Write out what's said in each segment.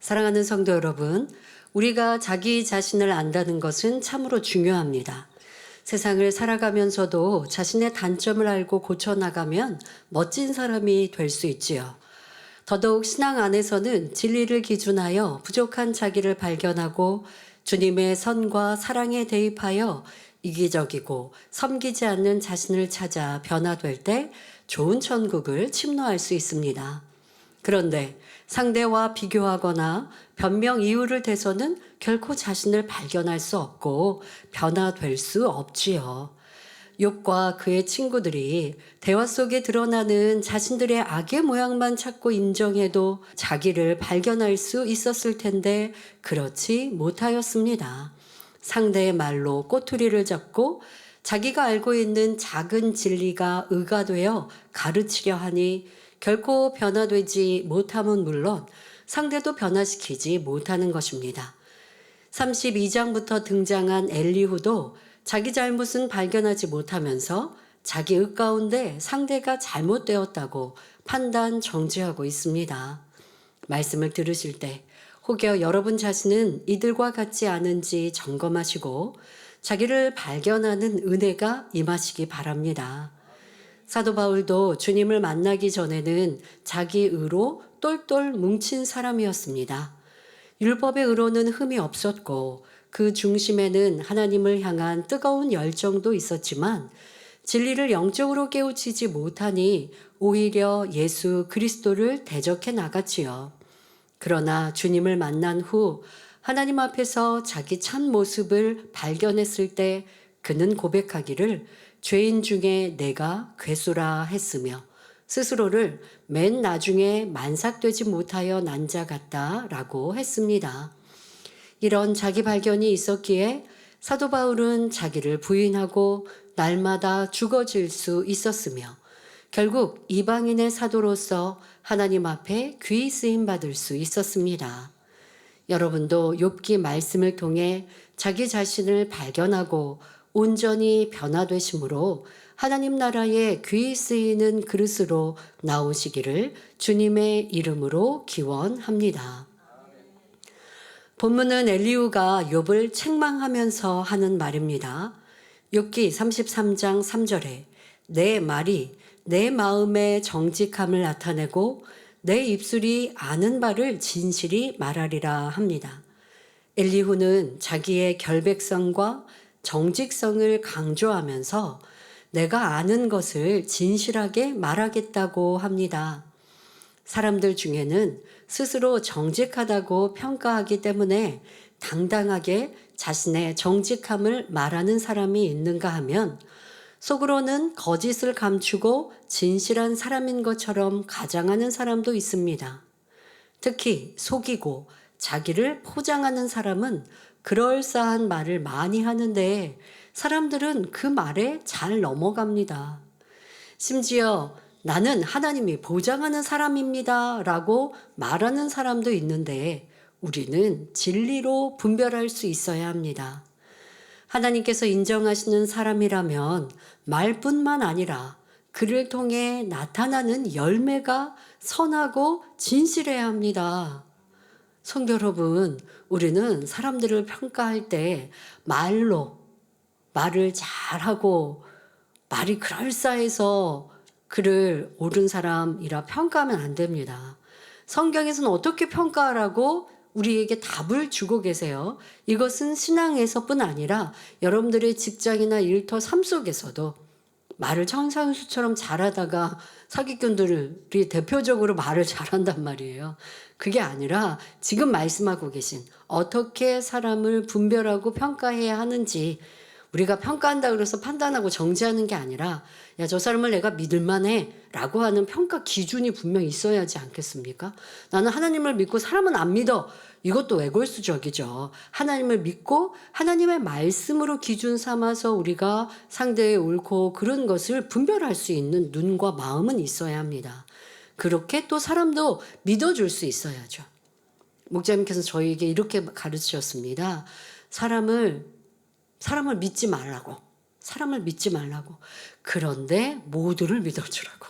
사랑하는 성도 여러분, 우리가 자기 자신을 안다는 것은 참으로 중요합니다. 세상을 살아가면서도 자신의 단점을 알고 고쳐나가면 멋진 사람이 될 수 있지요. 더더욱 신앙 안에서는 진리를 기준하여 부족한 자기를 발견하고 주님의 선과 사랑에 대입하여 이기적이고 섬기지 않는 자신을 찾아 변화될 때 좋은 천국을 침노할 수 있습니다. 그런데 상대와 비교하거나 변명 이유를 대서는 결코 자신을 발견할 수 없고 변화될 수 없지요. 욥과 그의 친구들이 대화 속에 드러나는 자신들의 악의 모양만 찾고 인정해도 자기를 발견할 수 있었을 텐데 그렇지 못하였습니다. 상대의 말로 꼬투리를 잡고 자기가 알고 있는 작은 진리가 의가 되어 가르치려 하니 결코 변화되지 못함은 물론 상대도 변화시키지 못하는 것입니다. 32장부터 등장한 엘리후도 자기 잘못은 발견하지 못하면서 자기 의 가운데 상대가 잘못되었다고 판단 정죄하고 있습니다. 말씀을 들으실 때 혹여 여러분 자신은 이들과 같지 않은지 점검하시고 자기를 발견하는 은혜가 임하시기 바랍니다. 사도 바울도 주님을 만나기 전에는 자기 의로 똘똘 뭉친 사람이었습니다. 율법의 의로는 흠이 없었고 그 중심에는 하나님을 향한 뜨거운 열정도 있었지만 진리를 영적으로 깨우치지 못하니 오히려 예수 그리스도를 대적해 나갔지요. 그러나 주님을 만난 후 하나님 앞에서 자기 참 모습을 발견했을 때 그는 고백하기를 죄인 중에 내가 괴수라 했으며 스스로를 맨 나중에 만삭되지 못하여 난 자 같다라고 했습니다. 이런 자기 발견이 있었기에 사도 바울은 자기를 부인하고 날마다 죽어질 수 있었으며 결국 이방인의 사도로서 하나님 앞에 귀히 쓰임 받을 수 있었습니다. 여러분도 욥기 말씀을 통해 자기 자신을 발견하고 온전히 변화되심으로 하나님 나라에 귀히 쓰이는 그릇으로 나오시기를 주님의 이름으로 기원합니다. 본문은 엘리후가 욥을 책망하면서 하는 말입니다. 욥기 33장 3절에 내 말이 내 마음의 정직함을 나타내고 내 입술이 아는 바를 진실이 말하리라 합니다. 엘리후는 자기의 결백성과 정직성을 강조하면서 내가 아는 것을 진실하게 말하겠다고 합니다. 사람들 중에는 스스로 정직하다고 평가하기 때문에 당당하게 자신의 정직함을 말하는 사람이 있는가 하면 속으로는 거짓을 감추고 진실한 사람인 것처럼 가장하는 사람도 있습니다. 특히 속이고 자기를 포장하는 사람은 그럴싸한 말을 많이 하는데 사람들은 그 말에 잘 넘어갑니다. 심지어 나는 하나님이 보장하는 사람입니다 라고 말하는 사람도 있는데 우리는 진리로 분별할 수 있어야 합니다. 하나님께서 인정하시는 사람이라면 말뿐만 아니라 그를 통해 나타나는 열매가 선하고 진실해야 합니다. 성도 여러분, 우리는 사람들을 평가할 때 말을 잘하고 말이 그럴싸해서 그를 옳은 사람이라 평가하면 안 됩니다. 성경에서는 어떻게 평가하라고 우리에게 답을 주고 계세요. 이것은 신앙에서뿐 아니라 여러분들의 직장이나 일터 삶 속에서도 말을 청산수처럼 잘하다가 사기꾼들이 대표적으로 말을 잘한단 말이에요. 그게 아니라 지금 말씀하고 계신 어떻게 사람을 분별하고 평가해야 하는지 우리가 평가한다 그래서 판단하고 정죄하는 게 아니라 야, 저 사람을 내가 믿을만해 라고 하는 평가 기준이 분명히 있어야 하지 않겠습니까? 나는 하나님을 믿고 사람은 안 믿어. 이것도 외골수적이죠. 하나님을 믿고 하나님의 말씀으로 기준 삼아서 우리가 상대의 옳고 그런 것을 분별할 수 있는 눈과 마음은 있어야 합니다. 그렇게 또 사람도 믿어줄 수 있어야죠. 목자님께서 저희에게 이렇게 가르치셨습니다. 사람을 믿지 말라고. 사람을 믿지 말라고. 그런데 모두를 믿어주라고.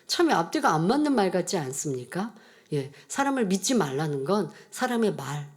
참 앞뒤가 안 맞는 말 같지 않습니까? 예, 사람을 믿지 말라는 건 사람의 말,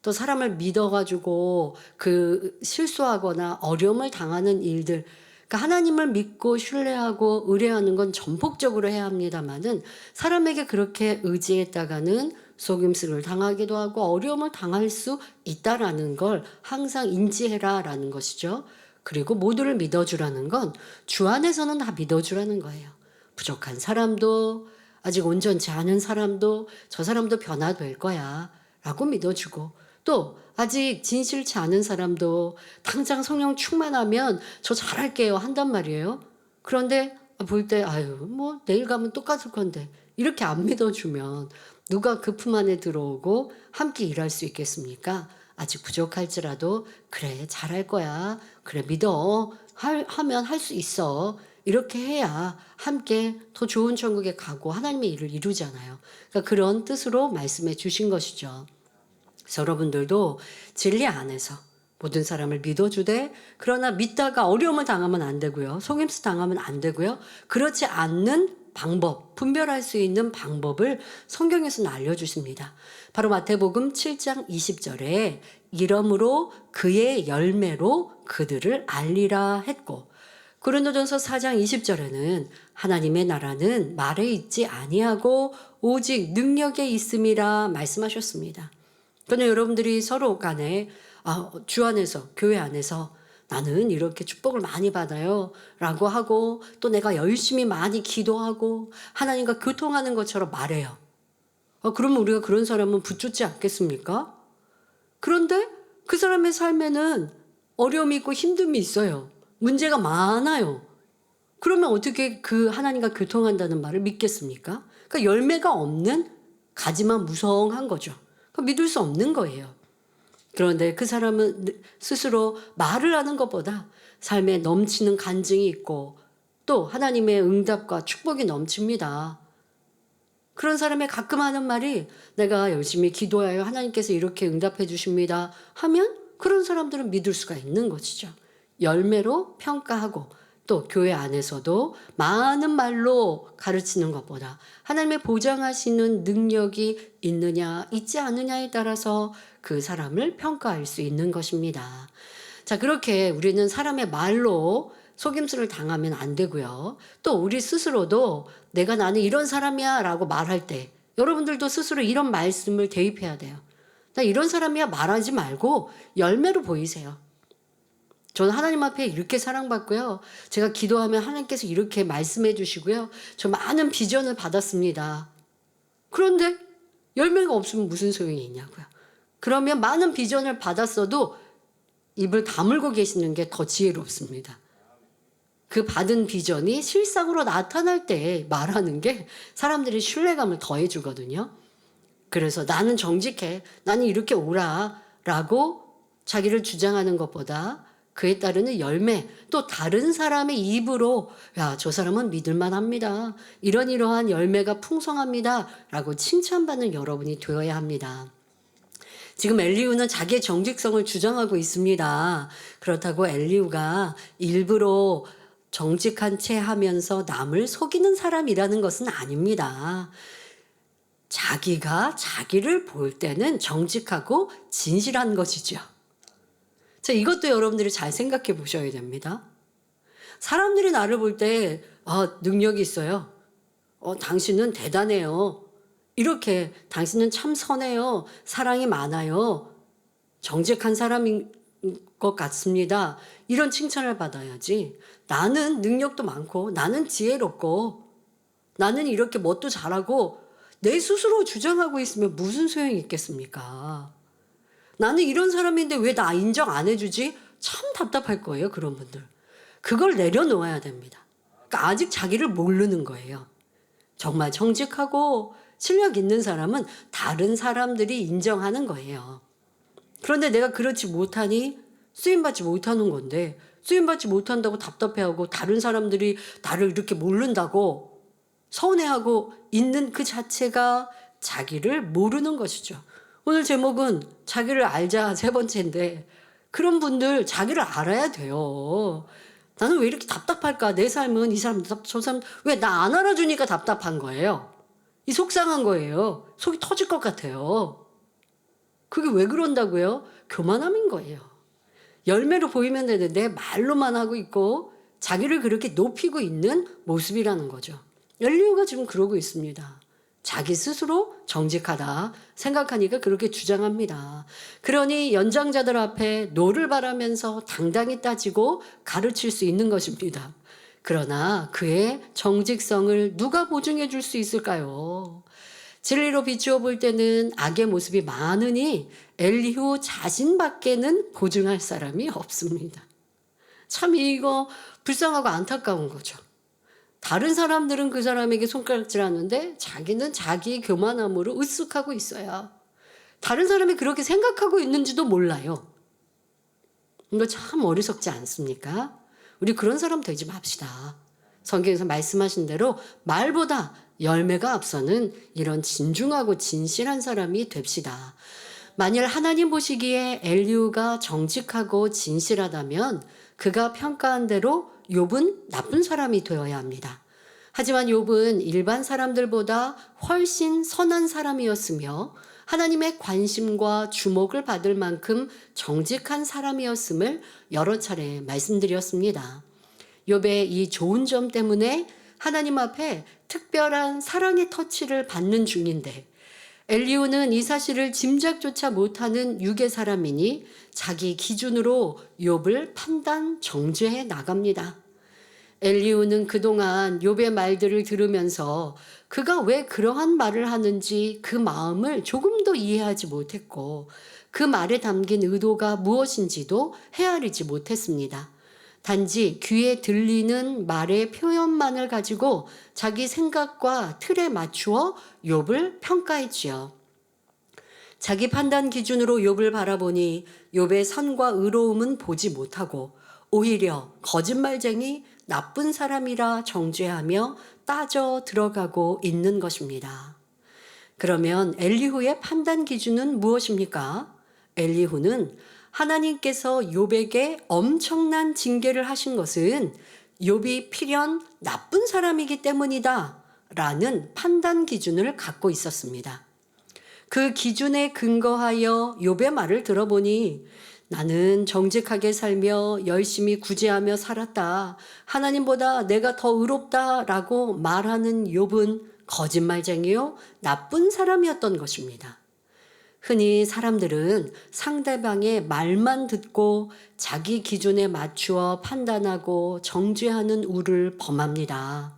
또 사람을 믿어가지고 그 실수하거나 어려움을 당하는 일들, 그러니까 하나님을 믿고 신뢰하고 의뢰하는 건 전폭적으로 해야 합니다만은 사람에게 그렇게 의지했다가는 속임수를 당하기도 하고 어려움을 당할 수 있다라는 걸 항상 인지해라라는 것이죠. 그리고 모두를 믿어주라는 건 주 안에서는 다 믿어주라는 거예요. 부족한 사람도 아직 온전치 않은 사람도 저 사람도 변화될 거야 라고 믿어주고, 또 아직 진실치 않은 사람도 당장 성령 충만하면 저 잘할게요 한단 말이에요. 그런데 볼 때 아유 뭐 내일 가면 똑같을 건데 이렇게 안 믿어주면 누가 그 품 안에 들어오고 함께 일할 수 있겠습니까? 아직 부족할지라도 그래 잘할 거야, 그래 믿어, 하면 할 수 있어, 이렇게 해야 함께 더 좋은 천국에 가고 하나님의 일을 이루잖아요. 그러니까 그런 뜻으로 말씀해 주신 것이죠. 그래서 여러분들도 진리 안에서 모든 사람을 믿어주되, 그러나 믿다가 어려움을 당하면 안 되고요, 속임수 당하면 안 되고요, 그렇지 않는 방법, 분별할 수 있는 방법을 성경에서는 알려주십니다. 바로 마태복음 7장 20절에 이러므로 그의 열매로 그들을 알리라 했고, 고린도전서 4장 20절에는 하나님의 나라는 말에 있지 아니하고 오직 능력에 있음이라 말씀하셨습니다. 그러나 여러분들이 서로 간에 주 안에서, 교회 안에서 나는 이렇게 축복을 많이 받아요 라고 하고, 또 내가 열심히 많이 기도하고 하나님과 교통하는 것처럼 말해요. 그러면 우리가 그런 사람은 붙잡지 않겠습니까? 그런데 그 사람의 삶에는 어려움이 있고 힘듦이 있어요. 문제가 많아요. 그러면 어떻게 그 하나님과 교통한다는 말을 믿겠습니까? 그러니까 열매가 없는 가지만 무성한 거죠. 믿을 수 없는 거예요. 그런데 그 사람은 스스로 말을 하는 것보다 삶에 넘치는 간증이 있고 또 하나님의 응답과 축복이 넘칩니다. 그런 사람의 가끔 하는 말이 내가 열심히 기도하여 하나님께서 이렇게 응답해 주십니다 하면 그런 사람들은 믿을 수가 있는 것이죠. 열매로 평가하고 또 교회 안에서도 많은 말로 가르치는 것보다 하나님의 보장하시는 능력이 있느냐 있지 않느냐에 따라서 그 사람을 평가할 수 있는 것입니다. 자, 그렇게 우리는 사람의 말로 속임수를 당하면 안 되고요. 또 우리 스스로도 내가 나는 이런 사람이야 라고 말할 때 여러분들도 스스로 이런 말씀을 대입해야 돼요. 나 이런 사람이야 말하지 말고 열매로 보이세요. 저는 하나님 앞에 이렇게 사랑받고요, 제가 기도하면 하나님께서 이렇게 말씀해 주시고요, 저 많은 비전을 받았습니다. 그런데 열매가 없으면 무슨 소용이 있냐고요. 그러면 많은 비전을 받았어도 입을 다물고 계시는 게 더 지혜롭습니다. 그 받은 비전이 실상으로 나타날 때 말하는 게 사람들이 신뢰감을 더해 주거든요. 그래서 나는 정직해, 나는 이렇게 오라 라고 자기를 주장하는 것보다 그에 따르는 열매, 또 다른 사람의 입으로 야, 저 사람은 믿을만 합니다, 이러한 열매가 풍성합니다 라고 칭찬받는 여러분이 되어야 합니다. 지금 엘리후는 자기의 정직성을 주장하고 있습니다. 그렇다고 엘리후가 일부러 정직한 채 하면서 남을 속이는 사람이라는 것은 아닙니다. 자기가 자기를 볼 때는 정직하고 진실한 것이죠. 자, 이것도 여러분들이 잘 생각해 보셔야 됩니다. 사람들이 나를 볼 때 능력이 있어요, 당신은 대단해요, 이렇게 당신은 참 선해요, 사랑이 많아요, 정직한 사람인 것 같습니다, 이런 칭찬을 받아야지, 나는 능력도 많고 나는 지혜롭고 나는 이렇게 뭣도 잘하고 내 스스로 주장하고 있으면 무슨 소용이 있겠습니까? 나는 이런 사람인데 왜 나 인정 안 해주지? 참 답답할 거예요, 그런 분들. 그걸 내려놓아야 됩니다. 그러니까 아직 자기를 모르는 거예요. 정말 정직하고 실력 있는 사람은 다른 사람들이 인정하는 거예요. 그런데 내가 그렇지 못하니 쓰임받지 못하는 건데, 쓰임받지 못한다고 답답해하고 다른 사람들이 나를 이렇게 모른다고 서운해하고 있는 그 자체가 자기를 모르는 것이죠. 오늘 제목은 자기를 알자 3번째인데, 그런 분들 자기를 알아야 돼요. 나는 왜 이렇게 답답할까? 내 삶은 이 사람 저 사람 왜 나 안 알아주니까 답답한 거예요. 이 속상한 거예요. 속이 터질 것 같아요. 그게 왜 그런다고요? 교만함인 거예요. 열매로 보이면 되는데 말로만 하고 있고 자기를 그렇게 높이고 있는 모습이라는 거죠. 엘리후가 지금 그러고 있습니다. 자기 스스로 정직하다 생각하니까 그렇게 주장합니다. 그러니 연장자들 앞에 노를 바라면서 당당히 따지고 가르칠 수 있는 것입니다. 그러나 그의 정직성을 누가 보증해 줄 수 있을까요? 진리로 비추어 볼 때는 악의 모습이 많으니 엘리후 자신밖에는 보증할 사람이 없습니다. 참 이거 불쌍하고 안타까운 거죠. 다른 사람들은 그 사람에게 손가락질하는데 자기는 자기 교만함으로 으쓱하고 있어요. 다른 사람이 그렇게 생각하고 있는지도 몰라요. 이거 참 어리석지 않습니까? 우리 그런 사람 되지 맙시다. 성경에서 말씀하신 대로 말보다 열매가 앞서는 이런 진중하고 진실한 사람이 됩시다. 만일 하나님 보시기에 엘리후가 정직하고 진실하다면 그가 평가한 대로 욥은 나쁜 사람이 되어야 합니다. 하지만 욥은 일반 사람들보다 훨씬 선한 사람이었으며 하나님의 관심과 주목을 받을 만큼 정직한 사람이었음을 여러 차례 말씀드렸습니다. 욥의 이 좋은 점 때문에 하나님 앞에 특별한 사랑의 터치를 받는 중인데 엘리후는 이 사실을 짐작조차 못하는 육의 사람이니 자기 기준으로 욥을 판단, 정죄해 나갑니다. 엘리후는 그동안 욥의 말들을 들으면서 그가 왜 그러한 말을 하는지 그 마음을 조금도 이해하지 못했고 그 말에 담긴 의도가 무엇인지도 헤아리지 못했습니다. 단지 귀에 들리는 말의 표현만을 가지고 자기 생각과 틀에 맞추어 욥을 평가했지요. 자기 판단 기준으로 욥을 바라보니 욥의 선과 의로움은 보지 못하고 오히려 거짓말쟁이 나쁜 사람이라 정죄하며 따져 들어가고 있는 것입니다. 그러면 엘리후의 판단 기준은 무엇입니까? 엘리후는 하나님께서 욥에게 엄청난 징계를 하신 것은 욥이 필연 나쁜 사람이기 때문이다 라는 판단 기준을 갖고 있었습니다. 그 기준에 근거하여 욥의 말을 들어보니 나는 정직하게 살며 열심히 구제하며 살았다. 하나님보다 내가 더 의롭다라고 말하는 욥은 거짓말쟁이요 나쁜 사람이었던 것입니다. 흔히 사람들은 상대방의 말만 듣고 자기 기준에 맞추어 판단하고 정죄하는 우를 범합니다.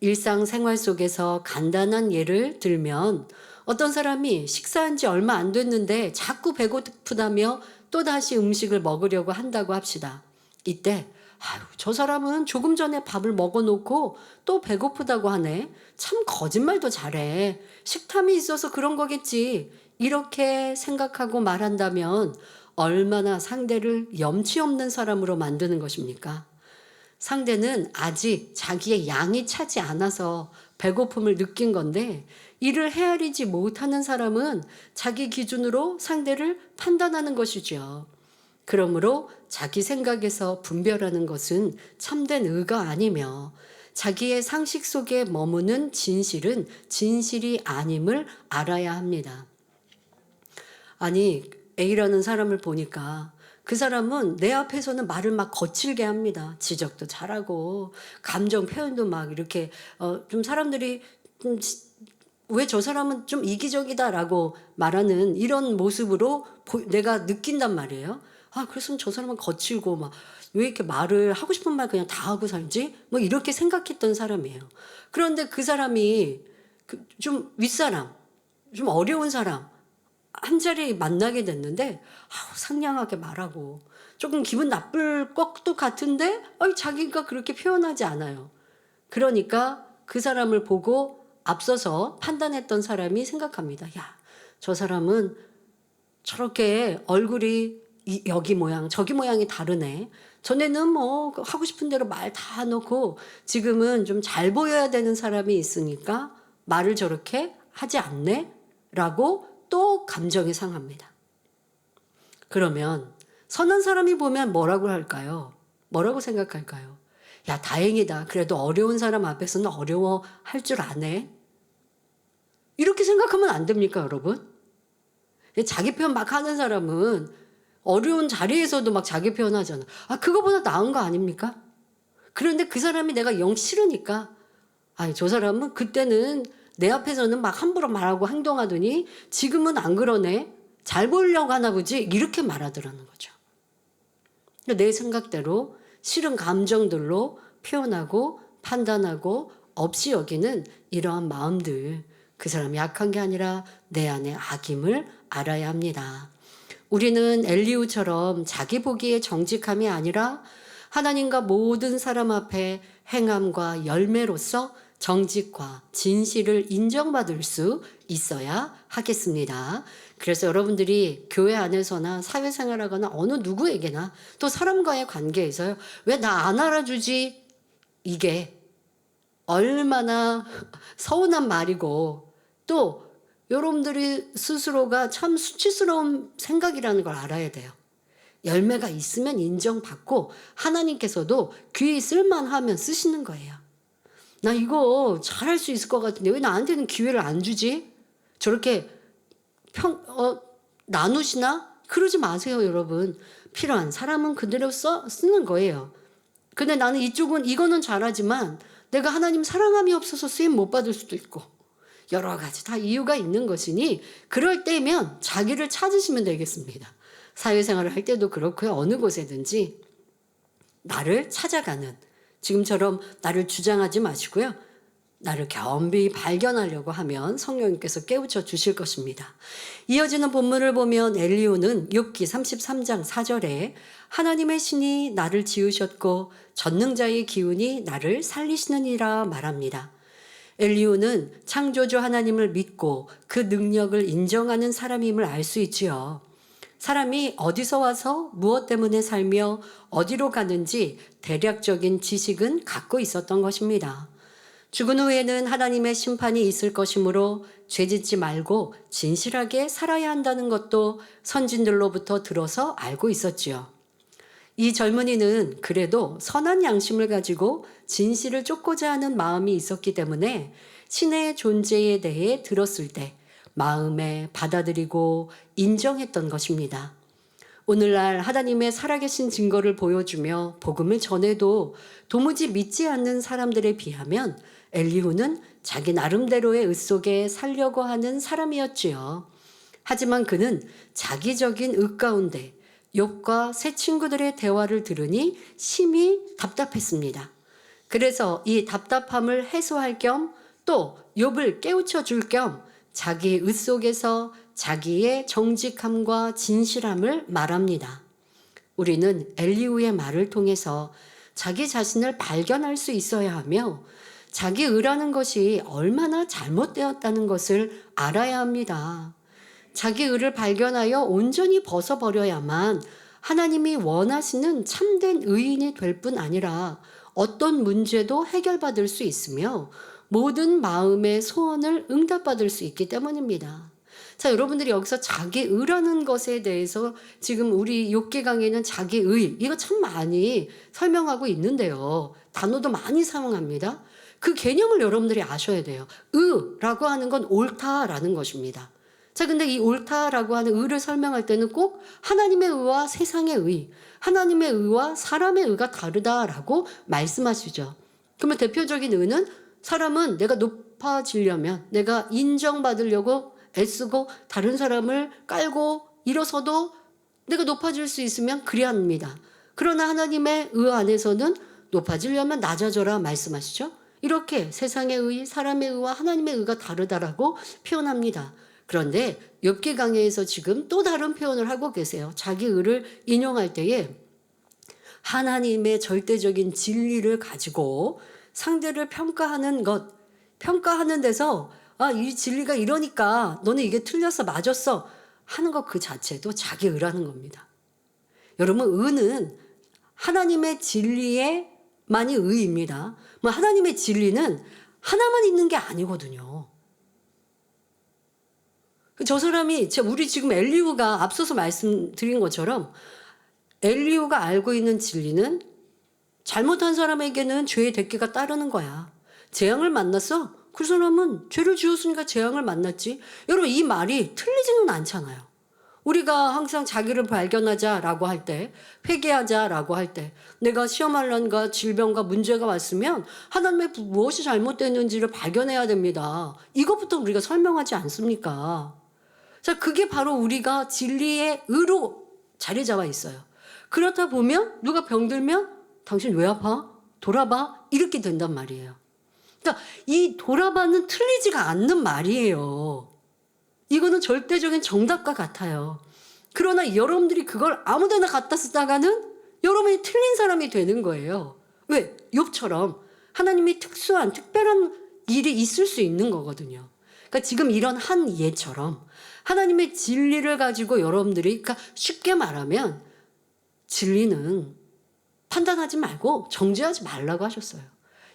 일상생활 속에서 간단한 예를 들면 어떤 사람이 식사한 지 얼마 안 됐는데 자꾸 배고프다며 또다시 음식을 먹으려고 한다고 합시다. 이때 아유, 저 사람은 조금 전에 밥을 먹어놓고 또 배고프다고 하네. 참 거짓말도 잘해. 식탐이 있어서 그런 거겠지. 이렇게 생각하고 말한다면 얼마나 상대를 염치 없는 사람으로 만드는 것입니까? 상대는 아직 자기의 양이 차지 않아서 배고픔을 느낀 건데 이를 헤아리지 못하는 사람은 자기 기준으로 상대를 판단하는 것이죠. 그러므로 자기 생각에서 분별하는 것은 참된 의가 아니며 자기의 상식 속에 머무는 진실은 진실이 아님을 알아야 합니다. 아니, A라는 사람을 보니까 그 사람은 내 앞에서는 말을 막 거칠게 합니다. 지적도 잘하고 감정 표현도 막 이렇게 좀 사람들이 왜 저 사람은 좀 이기적이다라고 말하는 이런 모습으로 내가 느낀단 말이에요. 아, 그래서 저 사람은 거칠고 막 왜 이렇게 말을 하고 싶은 말 그냥 다 하고 살지? 뭐 이렇게 생각했던 사람이에요. 그런데 그 사람이 좀 윗사람, 좀 어려운 사람 한 자리 만나게 됐는데 상냥하게 말하고 조금 기분 나쁠 것도 같은데 자기가 그렇게 표현하지 않아요. 그러니까 그 사람을 보고 앞서서 판단했던 사람이 생각합니다. 야, 저 사람은 저렇게 얼굴이 여기 모양 저기 모양이 다르네. 전에는 뭐 하고 싶은 대로 말 다 놓고 지금은 좀 잘 보여야 되는 사람이 있으니까 말을 저렇게 하지 않네? 라고 또 감정이 상합니다. 그러면 선한 사람이 보면 뭐라고 할까요? 뭐라고 생각할까요? 야, 다행이다. 그래도 어려운 사람 앞에서는 어려워할 줄 아네. 이렇게 생각하면 안 됩니까, 여러분? 자기 표현 막 하는 사람은 어려운 자리에서도 막 자기 표현하잖아. 그거보다 나은 거 아닙니까? 그런데 그 사람이 내가 영 싫으니까, 저 사람은 그때는 내 앞에서는 막 함부로 말하고 행동하더니 지금은 안 그러네. 잘 보이려고 하나 보지. 이렇게 말하더라는 거죠. 내 생각대로 싫은 감정들로 표현하고 판단하고 없이 여기는 이러한 마음들, 그 사람이 약한 게 아니라 내 안에 악임을 알아야 합니다. 우리는 엘리후처럼 자기 보기에 정직함이 아니라 하나님과 모든 사람 앞에 행함과 열매로서 정직과 진실을 인정받을 수 있어야 하겠습니다. 그래서 여러분들이 교회 안에서나 사회생활하거나 어느 누구에게나 또 사람과의 관계에서요, 왜 나 안 알아주지? 이게 얼마나 서운한 말이고, 또 여러분들이 스스로가 참 수치스러운 생각이라는 걸 알아야 돼요. 열매가 있으면 인정받고 하나님께서도 귀 쓸만하면 쓰시는 거예요. 나 이거 잘할 수 있을 것 같은데 왜 나한테는 기회를 안 주지? 저렇게 나누시나? 그러지 마세요, 여러분. 필요한 사람은 그대로 쓰는 거예요. 근데 나는 이거는 잘하지만 내가 하나님 사랑함이 없어서 쓰임 못 받을 수도 있고 여러 가지 다 이유가 있는 것이니 그럴 때면 자기를 찾으시면 되겠습니다. 사회생활을 할 때도 그렇고요. 어느 곳에든지 나를 찾아가는, 지금처럼 나를 주장하지 마시고요. 나를 겸비 발견하려고 하면 성령님께서 깨우쳐 주실 것입니다. 이어지는 본문을 보면 엘리후는 욥기 33장 4절에 하나님의 신이 나를 지으셨고 전능자의 기운이 나를 살리시느니라 말합니다. 엘리후는 창조주 하나님을 믿고 그 능력을 인정하는 사람임을 알 수 있지요. 사람이 어디서 와서 무엇 때문에 살며 어디로 가는지 대략적인 지식은 갖고 있었던 것입니다. 죽은 후에는 하나님의 심판이 있을 것이므로 죄짓지 말고 진실하게 살아야 한다는 것도 선진들로부터 들어서 알고 있었지요. 이 젊은이는 그래도 선한 양심을 가지고 진실을 쫓고자 하는 마음이 있었기 때문에 신의 존재에 대해 들었을 때 마음에 받아들이고 인정했던 것입니다. 오늘날 하나님의 살아계신 증거를 보여주며 복음을 전해도 도무지 믿지 않는 사람들에 비하면 엘리후는 자기 나름대로의 의 속에 살려고 하는 사람이었지요. 하지만 그는 자기적인 의 가운데 욥과 새 친구들의 대화를 들으니 심히 답답했습니다. 그래서 이 답답함을 해소할 겸 또 욥을 깨우쳐 줄 겸 자기의 의 속에서 자기의 정직함과 진실함을 말합니다. 우리는 엘리후의 말을 통해서 자기 자신을 발견할 수 있어야 하며 자기 의라는 것이 얼마나 잘못되었다는 것을 알아야 합니다. 자기 의를 발견하여 온전히 벗어버려야만 하나님이 원하시는 참된 의인이 될 뿐 아니라 어떤 문제도 해결받을 수 있으며 모든 마음의 소원을 응답받을 수 있기 때문입니다. 자, 여러분들이 여기서 자기 의라는 것에 대해서 지금 우리 욥기 강의는 자기 의, 이거 참 많이 설명하고 있는데요. 단어도 많이 사용합니다. 그 개념을 여러분들이 아셔야 돼요. 의라고 하는 건 옳다라는 것입니다. 자, 근데 이 옳다라고 하는 의를 설명할 때는 꼭 하나님의 의와 세상의 의, 하나님의 의와 사람의 의가 다르다라고 말씀하시죠. 그러면 대표적인 의는 사람은 내가 높아지려면 내가 인정받으려고 애쓰고 다른 사람을 깔고 일어서도 내가 높아질 수 있으면 그래야 합니다. 그러나 하나님의 의 안에서는 높아지려면 낮아져라 말씀하시죠. 이렇게 세상의 의, 사람의 의와 하나님의 의가 다르다라고 표현합니다. 그런데 욥기 강해에서 지금 또 다른 표현을 하고 계세요. 자기 의를 인용할 때에 하나님의 절대적인 진리를 가지고 상대를 평가하는 것, 평가하는 데서 이 진리가 이러니까 너는 이게 틀렸어, 맞았어 하는 것 그 자체도 자기 의라는 겁니다. 여러분, 의는 하나님의 진리에만이 의입니다. 하나님의 진리는 하나만 있는 게 아니거든요. 저 사람이, 우리 지금 엘리후가 앞서서 말씀드린 것처럼 엘리후가 알고 있는 진리는 잘못한 사람에게는 죄의 대가가 따르는 거야. 재앙을 만났어? 그 사람은 죄를 지었으니까 재앙을 만났지. 여러분, 이 말이 틀리지는 않잖아요. 우리가 항상 자기를 발견하자라고 할 때, 회개하자라고 할 때, 내가 시험할란가 질병과 문제가 왔으면 하나님의 무엇이 잘못됐는지를 발견해야 됩니다. 이것부터 우리가 설명하지 않습니까? 자, 그게 바로 우리가 진리의 의로 자리 잡아 있어요. 그렇다 보면 누가 병들면 당신 왜 아파? 돌아봐. 이렇게 된단 말이에요. 그러니까 이 돌아봐는 틀리지가 않는 말이에요. 이거는 절대적인 정답과 같아요. 그러나 여러분들이 그걸 아무데나 갖다 쓰다가는 여러분이 틀린 사람이 되는 거예요. 왜? 욥처럼 하나님이 특수한 특별한 일이 있을 수 있는 거거든요. 그러니까 지금 이런 한 예처럼 하나님의 진리를 가지고 여러분들이, 그러니까 쉽게 말하면 진리는 판단하지 말고 정죄하지 말라고 하셨어요.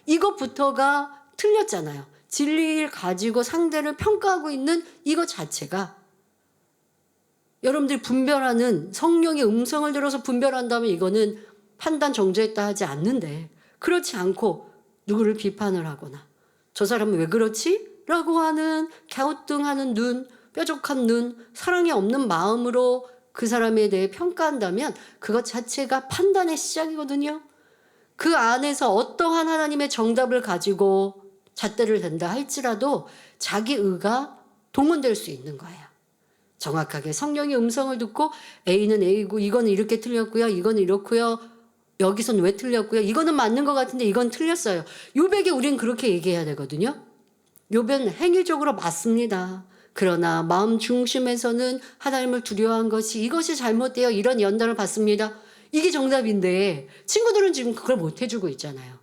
이것부터가 틀렸잖아요. 진리를 가지고 상대를 평가하고 있는 이것 자체가, 여러분들이 분별하는 성령의 음성을 들어서 분별한다면 이거는 판단 정죄했다 하지 않는데, 그렇지 않고 누구를 비판을 하거나 저 사람은 왜 그렇지? 라고 하는 갸우뚱하는 눈, 뾰족한 눈, 사랑이 없는 마음으로 그 사람에 대해 평가한다면 그것 자체가 판단의 시작이거든요. 그 안에서 어떠한 하나님의 정답을 가지고 잣대를 댄다 할지라도 자기 의가 동원될 수 있는 거예요. 정확하게 성령의 음성을 듣고 A는 A고 이거는 이렇게 틀렸고요. 이거는 이렇고요. 여기선 왜 틀렸고요. 이거는 맞는 것 같은데 이건 틀렸어요. 욥에게 우린 그렇게 얘기해야 되거든요. 욥은 행위적으로 맞습니다. 그러나 마음 중심에서는 하나님을 두려워한 것이, 이것이 잘못되어 이런 연단을 받습니다. 이게 정답인데 친구들은 지금 그걸 못 해주고 있잖아요.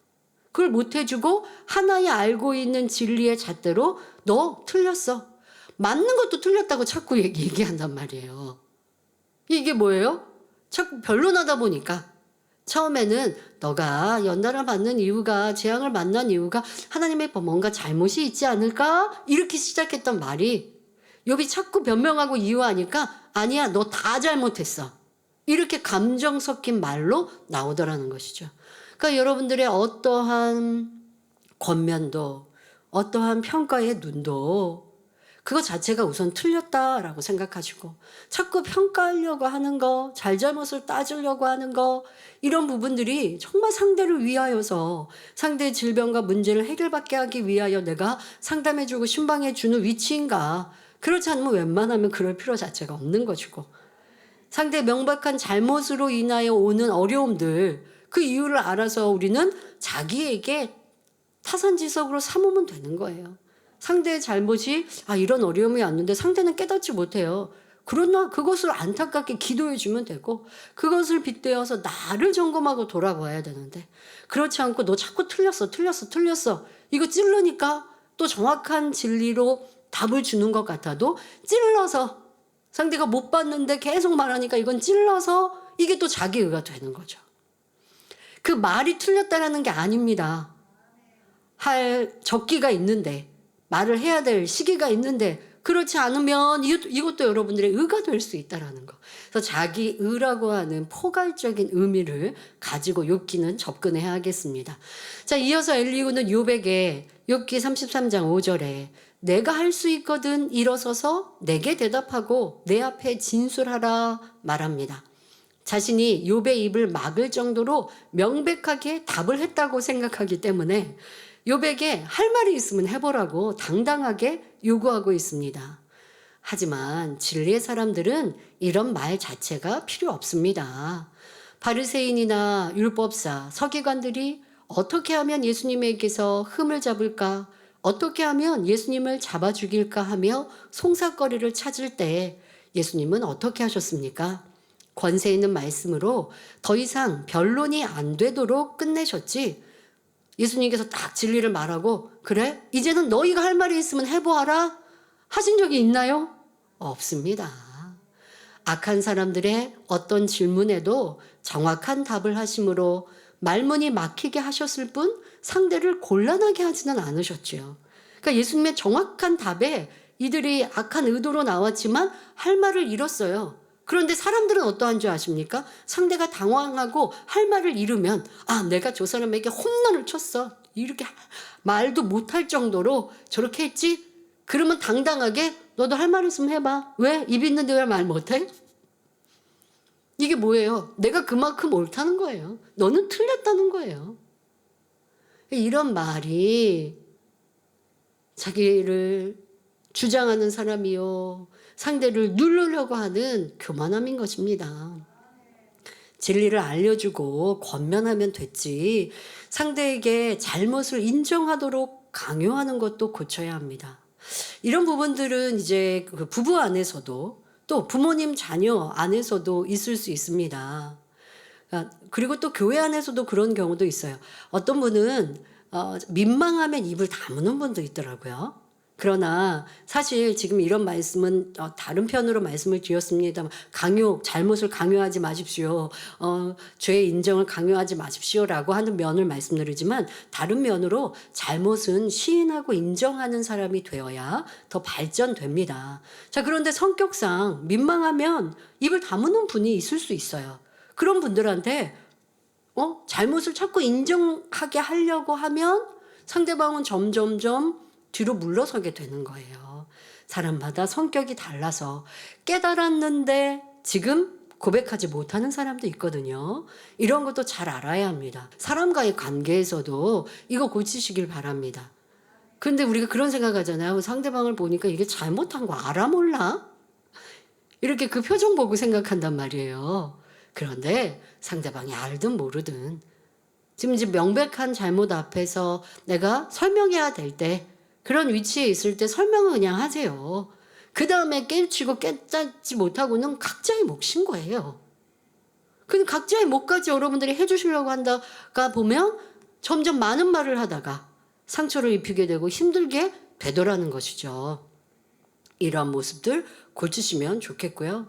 그걸 못 해주고 하나의 알고 있는 진리의 잣대로 너 틀렸어. 맞는 것도 틀렸다고 자꾸 얘기한단 말이에요. 이게 뭐예요? 자꾸 변론하다 보니까 처음에는 너가 연단을 받는 이유가, 재앙을 만난 이유가 하나님의 뭔가 잘못이 있지 않을까? 이렇게 시작했던 말이 욥이 자꾸 변명하고 이유하니까 아니야, 너 다 잘못했어. 이렇게 감정 섞인 말로 나오더라는 것이죠. 그러니까 여러분들의 어떠한 권면도, 어떠한 평가의 눈도 그거 자체가 우선 틀렸다라고 생각하시고, 자꾸 평가하려고 하는 거, 잘잘못을 따지려고 하는 거, 이런 부분들이 정말 상대를 위하여서 상대의 질병과 문제를 해결받게 하기 위하여 내가 상담해주고 신방해주는 위치인가? 그렇지 않으면 웬만하면 그럴 필요 자체가 없는 것이고, 상대의 명백한 잘못으로 인하여 오는 어려움들, 그 이유를 알아서 우리는 자기에게 타산지석으로 삼으면 되는 거예요. 상대의 잘못이 이런 어려움이 왔는데 상대는 깨닫지 못해요. 그러나 그것을 안타깝게 기도해 주면 되고, 그것을 빗대어서 나를 점검하고 돌아봐야 되는데, 그렇지 않고 너 자꾸 틀렸어 이거 찔르니까 또 정확한 진리로 답을 주는 것 같아도 찔러서, 상대가 못 봤는데 계속 말하니까 이건 찔러서 이게 또 자기 의가 되는 거죠. 그 말이 틀렸다라는 게 아닙니다. 할 적기가 있는데, 말을 해야 될 시기가 있는데, 그렇지 않으면 이것도 여러분들의 의가 될 수 있다라는 거. 그래서 자기 의라고 하는 포괄적인 의미를 가지고 욥기는 접근해야 하겠습니다. 자, 이어서 엘리후는 욥에게 욥기 33장 5절에 내가 할 수 있거든 일어서서 내게 대답하고 내 앞에 진술하라 말합니다. 자신이 욥의 입을 막을 정도로 명백하게 답을 했다고 생각하기 때문에 욥에게 할 말이 있으면 해보라고 당당하게 요구하고 있습니다. 하지만 진리의 사람들은 이런 말 자체가 필요 없습니다. 바리새인이나 율법사, 서기관들이 어떻게 하면 예수님에게서 흠을 잡을까, 어떻게 하면 예수님을 잡아 죽일까 하며 송사거리를 찾을 때 예수님은 어떻게 하셨습니까? 권세 있는 말씀으로 더 이상 변론이 안 되도록 끝내셨지, 예수님께서 딱 진리를 말하고 그래? 이제는 너희가 할 말이 있으면 해보아라 하신 적이 있나요? 없습니다. 악한 사람들의 어떤 질문에도 정확한 답을 하심으로 말문이 막히게 하셨을 뿐 상대를 곤란하게 하지는 않으셨죠. 그러니까 예수님의 정확한 답에 이들이 악한 의도로 나왔지만 할 말을 잃었어요. 그런데 사람들은 어떠한 줄 아십니까? 상대가 당황하고 할 말을 잃으면 내가 저 사람에게 홈런을 쳤어. 이렇게 말도 못할 정도로 저렇게 했지? 그러면 당당하게 너도 할 말 있으면 해봐. 왜? 입 있는데 왜 말 못해? 이게 뭐예요? 내가 그만큼 옳다는 거예요. 너는 틀렸다는 거예요. 이런 말이 자기를 주장하는 사람이요, 상대를 누르려고 하는 교만함인 것입니다. 진리를 알려주고 권면하면 됐지, 상대에게 잘못을 인정하도록 강요하는 것도 고쳐야 합니다. 이런 부분들은 이제 그 부부 안에서도 또 부모님 자녀 안에서도 있을 수 있습니다. 그리고 또 교회 안에서도 그런 경우도 있어요. 어떤 분은 민망하면 입을 다무는 분도 있더라고요. 그러나 사실 지금 이런 말씀은 다른 편으로 말씀을 드렸습니다. 잘못을 강요하지 마십시오. 죄의 인정을 강요하지 마십시오라고 하는 면을 말씀드리지만, 다른 면으로 잘못은 시인하고 인정하는 사람이 되어야 더 발전됩니다. 자, 그런데 성격상 민망하면 입을 다무는 분이 있을 수 있어요. 그런 분들한테 잘못을 자꾸 인정하게 하려고 하면 상대방은 점점점 뒤로 물러서게 되는 거예요. 사람마다 성격이 달라서 깨달았는데 지금 고백하지 못하는 사람도 있거든요. 이런 것도 잘 알아야 합니다. 사람과의 관계에서도 이거 고치시길 바랍니다. 근데 우리가 그런 생각하잖아요. 상대방을 보니까 이게 잘못한 거 알아 몰라? 이렇게 그 표정 보고 생각한단 말이에요. 그런데 상대방이 알든 모르든 지금 이제 명백한 잘못 앞에서 내가 설명해야 될 때, 그런 위치에 있을 때 설명을 그냥 하세요. 그 다음에 깨우치고 깨닫지 못하고는 각자의 몫인 거예요. 근데 각자의 몫까지 여러분들이 해주시려고 한다가 보면 점점 많은 말을 하다가 상처를 입히게 되고 힘들게 되더라는 것이죠. 이러한 모습들 고치시면 좋겠고요.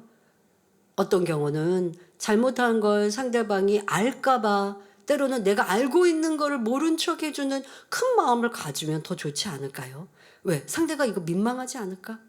어떤 경우는 잘못한 걸 상대방이 알까봐, 때로는 내가 알고 있는 걸 모른 척 해주는 큰 마음을 가지면 더 좋지 않을까요? 왜? 상대가 이거 민망하지 않을까?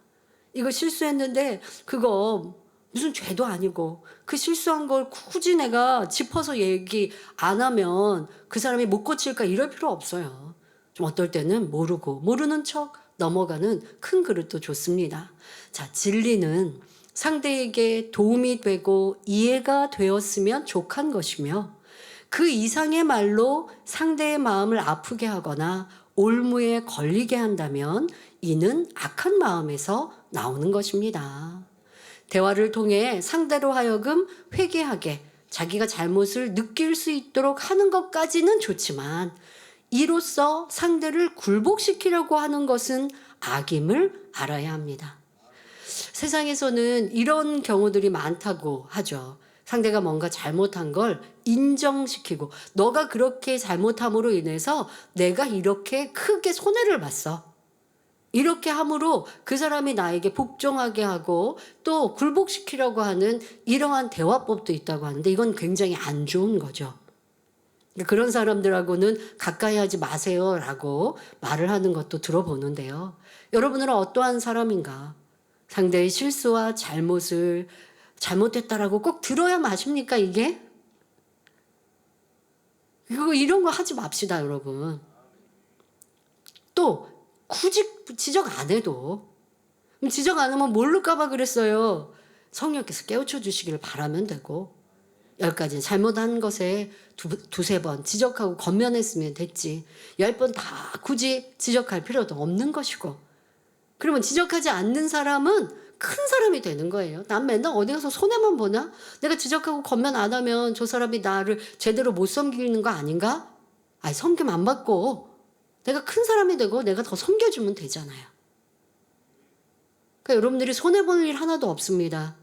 이거 실수했는데 그거 무슨 죄도 아니고 그 실수한 걸 굳이 내가 짚어서 얘기 안 하면 그 사람이 못 고칠까, 이럴 필요 없어요. 좀 어떨 때는 모르는 척 넘어가는 큰 그릇도 좋습니다. 자, 진리는 상대에게 도움이 되고 이해가 되었으면 족한 것이며, 그 이상의 말로 상대의 마음을 아프게 하거나 올무에 걸리게 한다면 이는 악한 마음에서 나오는 것입니다. 대화를 통해 상대로 하여금 회개하게, 자기가 잘못을 느낄 수 있도록 하는 것까지는 좋지만, 이로써 상대를 굴복시키려고 하는 것은 악임을 알아야 합니다. 세상에서는 이런 경우들이 많다고 하죠. 상대가 뭔가 잘못한 걸 인정시키고, 너가 그렇게 잘못함으로 인해서 내가 이렇게 크게 손해를 봤어, 이렇게 함으로 그 사람이 나에게 복종하게 하고 또 굴복시키려고 하는 이러한 대화법도 있다고 하는데, 이건 굉장히 안 좋은 거죠. 그런 사람들하고는 가까이 하지 마세요라고 말을 하는 것도 들어보는데요. 여러분은 어떠한 사람인가? 상대의 실수와 잘못을 잘못했다라고 꼭 들어야 마십니까, 이게? 이런 거 하지 맙시다, 여러분. 또 굳이 지적 안 해도, 지적 안 하면 모를까봐 그랬어요. 성령께서 깨우쳐 주시기를 바라면 되고, 10가지 잘못한 것에 두세 번 지적하고 권면했으면 됐지, 10번 다 굳이 지적할 필요도 없는 것이고, 그러면 지적하지 않는 사람은 큰 사람이 되는 거예요. 난 맨날 어디 가서 손해만 보나? 내가 지적하고 권면 안 하면 저 사람이 나를 제대로 못 섬기는 거 아닌가? 섬김 안 받고 내가 큰 사람이 되고 내가 더 섬겨주면 되잖아요. 그러니까 여러분들이 손해보는 일 하나도 없습니다.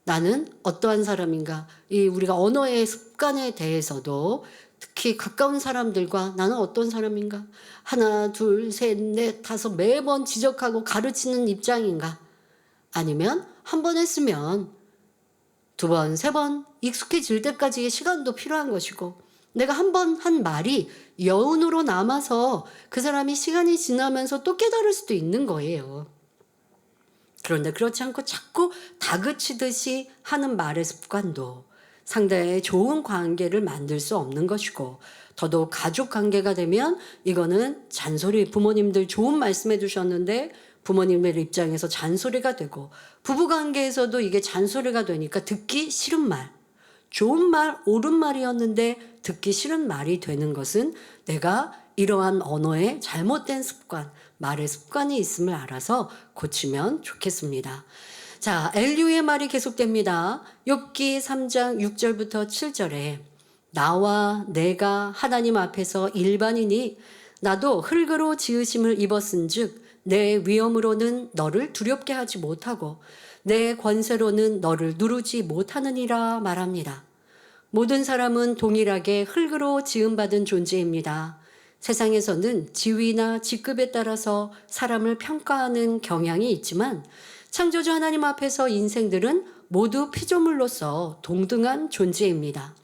나는 어떠한 사람인가? 우리가 언어의 습관에 대해서도 특히 가까운 사람들과 나는 어떤 사람인가? 하나, 둘, 셋, 넷, 다섯 매번 지적하고 가르치는 입장인가? 아니면 한 번 했으면 두 번, 세 번 익숙해질 때까지의 시간도 필요한 것이고, 내가 한 번 한 말이 여운으로 남아서 그 사람이 시간이 지나면서 또 깨달을 수도 있는 거예요. 그런데 그렇지 않고 자꾸 다그치듯이 하는 말의 습관도 상대의 좋은 관계를 만들 수 없는 것이고, 더더욱 가족 관계가 되면 이거는 잔소리, 부모님들 좋은 말씀해 주셨는데 부모님들 입장에서 잔소리가 되고, 부부 관계에서도 이게 잔소리가 되니까 듣기 싫은 말, 좋은 말, 옳은 말이었는데 듣기 싫은 말이 되는 것은 내가 이러한 언어의 잘못된 습관, 말의 습관이 있음을 알아서 고치면 좋겠습니다. 자, 엘리후의 말이 계속됩니다. 욥기 3장 6절부터 7절에 나와 내가 하나님 앞에서 일반이니 나도 흙으로 지으심을 입었은즉 내 위엄으로는 너를 두렵게 하지 못하고 내 권세로는 너를 누르지 못하느니라 말합니다. 모든 사람은 동일하게 흙으로 지음받은 존재입니다. 세상에서는 지위나 직급에 따라서 사람을 평가하는 경향이 있지만 창조주 하나님 앞에서 인생들은 모두 피조물로서 동등한 존재입니다.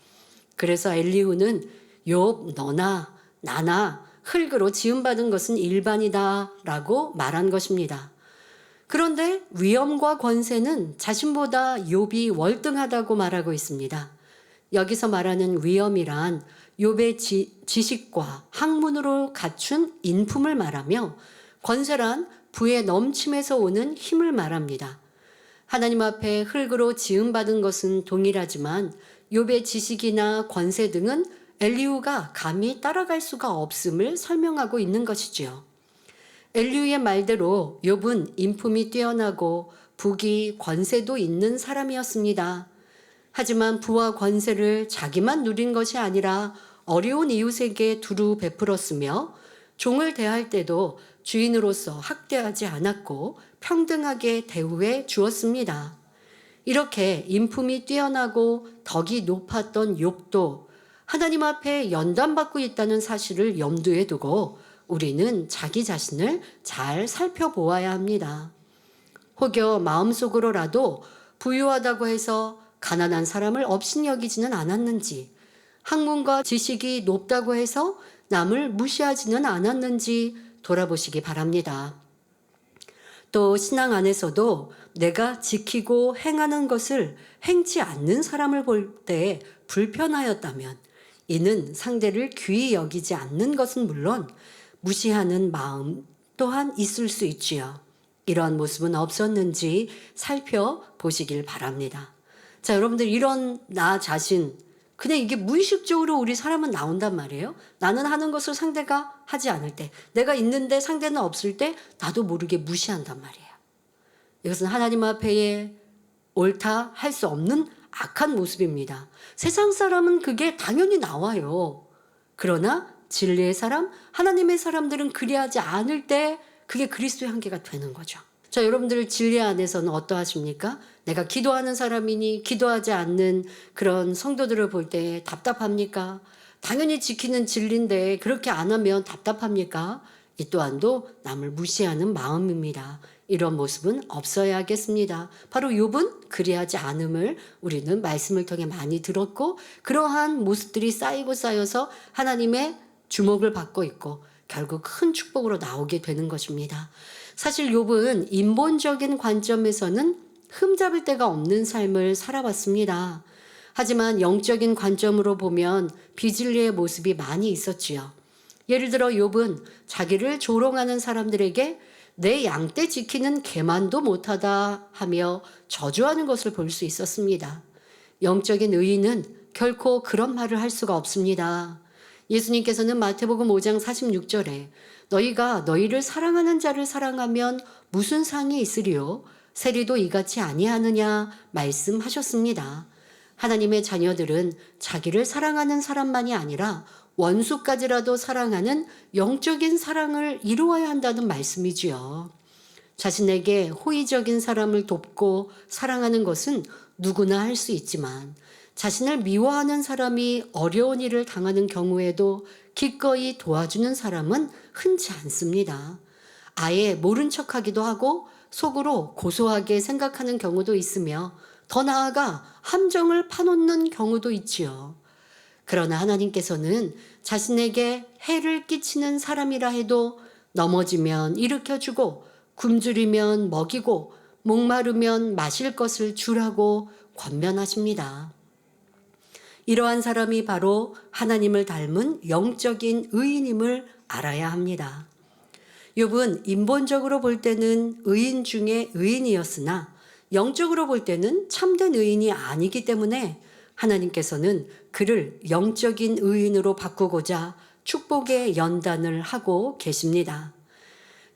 그래서 엘리후는 욥 너나 나나 흙으로 지음받은 것은 일반이다 라고 말한 것입니다. 그런데 위엄과 권세는 자신보다 욥이 월등하다고 말하고 있습니다. 여기서 말하는 위엄이란 욥의 지식과 학문으로 갖춘 인품을 말하며, 권세란 부의 넘침에서 오는 힘을 말합니다. 하나님 앞에 흙으로 지음받은 것은 동일하지만 욥의 지식이나 권세 등은 엘리후가 감히 따라갈 수가 없음을 설명하고 있는 것이지요. 엘리후의 말대로 욥은 인품이 뛰어나고 부귀 권세도 있는 사람이었습니다. 하지만 부와 권세를 자기만 누린 것이 아니라 어려운 이웃에게 두루 베풀었으며 종을 대할 때도 주인으로서 학대하지 않았고 평등하게 대우해 주었습니다. 이렇게 인품이 뛰어나고 덕이 높았던 욥도 하나님 앞에 연단받고 있다는 사실을 염두에 두고 우리는 자기 자신을 잘 살펴보아야 합니다. 혹여 마음속으로라도 부유하다고 해서 가난한 사람을 업신여기지는 않았는지, 학문과 지식이 높다고 해서 남을 무시하지는 않았는지 돌아보시기 바랍니다. 또 신앙 안에서도 내가 지키고 행하는 것을 행치 않는 사람을 볼 때 불편하였다면 이는 상대를 귀히 여기지 않는 것은 물론 무시하는 마음 또한 있을 수 있지요. 이러한 모습은 없었는지 살펴보시길 바랍니다. 자, 여러분들 이런 나 자신, 그냥 이게 무의식적으로 우리 사람은 나온단 말이에요. 나는 하는 것을 상대가 하지 않을 때, 내가 있는데 상대는 없을 때 나도 모르게 무시한단 말이에요. 이것은 하나님 앞에 옳다 할 수 없는 악한 모습입니다. 세상 사람은 그게 당연히 나와요. 그러나 진리의 사람, 하나님의 사람들은 그리하지 않을 때 그게 그리스도의 한계가 되는 거죠. 자, 여러분들 진리 안에서는 어떠하십니까? 내가 기도하는 사람이니 기도하지 않는 그런 성도들을 볼 때 답답합니까? 당연히 지키는 진리인데 그렇게 안 하면 답답합니까? 이 또한도 남을 무시하는 마음입니다. 이런 모습은 없어야겠습니다. 바로 욥은 그리하지 않음을 우리는 말씀을 통해 많이 들었고, 그러한 모습들이 쌓이고 쌓여서 하나님의 주목을 받고 있고 결국 큰 축복으로 나오게 되는 것입니다. 사실 욥은 인본적인 관점에서는 흠잡을 데가 없는 삶을 살아왔습니다. 하지만 영적인 관점으로 보면 비진리의 모습이 많이 있었지요. 예를 들어 욥은 자기를 조롱하는 사람들에게 내 양떼 지키는 개만도 못하다 하며 저주하는 것을 볼 수 있었습니다. 영적인 의인은 결코 그런 말을 할 수가 없습니다. 예수님께서는 마태복음 5장 46절에 너희가 너희를 사랑하는 자를 사랑하면 무슨 상이 있으리요? 세리도 이같이 아니하느냐 말씀하셨습니다. 하나님의 자녀들은 자기를 사랑하는 사람만이 아니라 원수까지라도 사랑하는 영적인 사랑을 이루어야 한다는 말씀이지요. 자신에게 호의적인 사람을 돕고 사랑하는 것은 누구나 할 수 있지만 자신을 미워하는 사람이 어려운 일을 당하는 경우에도 기꺼이 도와주는 사람은 흔치 않습니다. 아예 모른 척하기도 하고 속으로 고소하게 생각하는 경우도 있으며 더 나아가 함정을 파놓는 경우도 있지요. 그러나 하나님께서는 자신에게 해를 끼치는 사람이라 해도 넘어지면 일으켜주고 굶주리면 먹이고 목마르면 마실 것을 주라고 권면하십니다. 이러한 사람이 바로 하나님을 닮은 영적인 의인임을 알아야 합니다. 욥은 인본적으로 볼 때는 의인 중에 의인이었으나 영적으로 볼 때는 참된 의인이 아니기 때문에 하나님께서는 그를 영적인 의인으로 바꾸고자 축복의 연단을 하고 계십니다.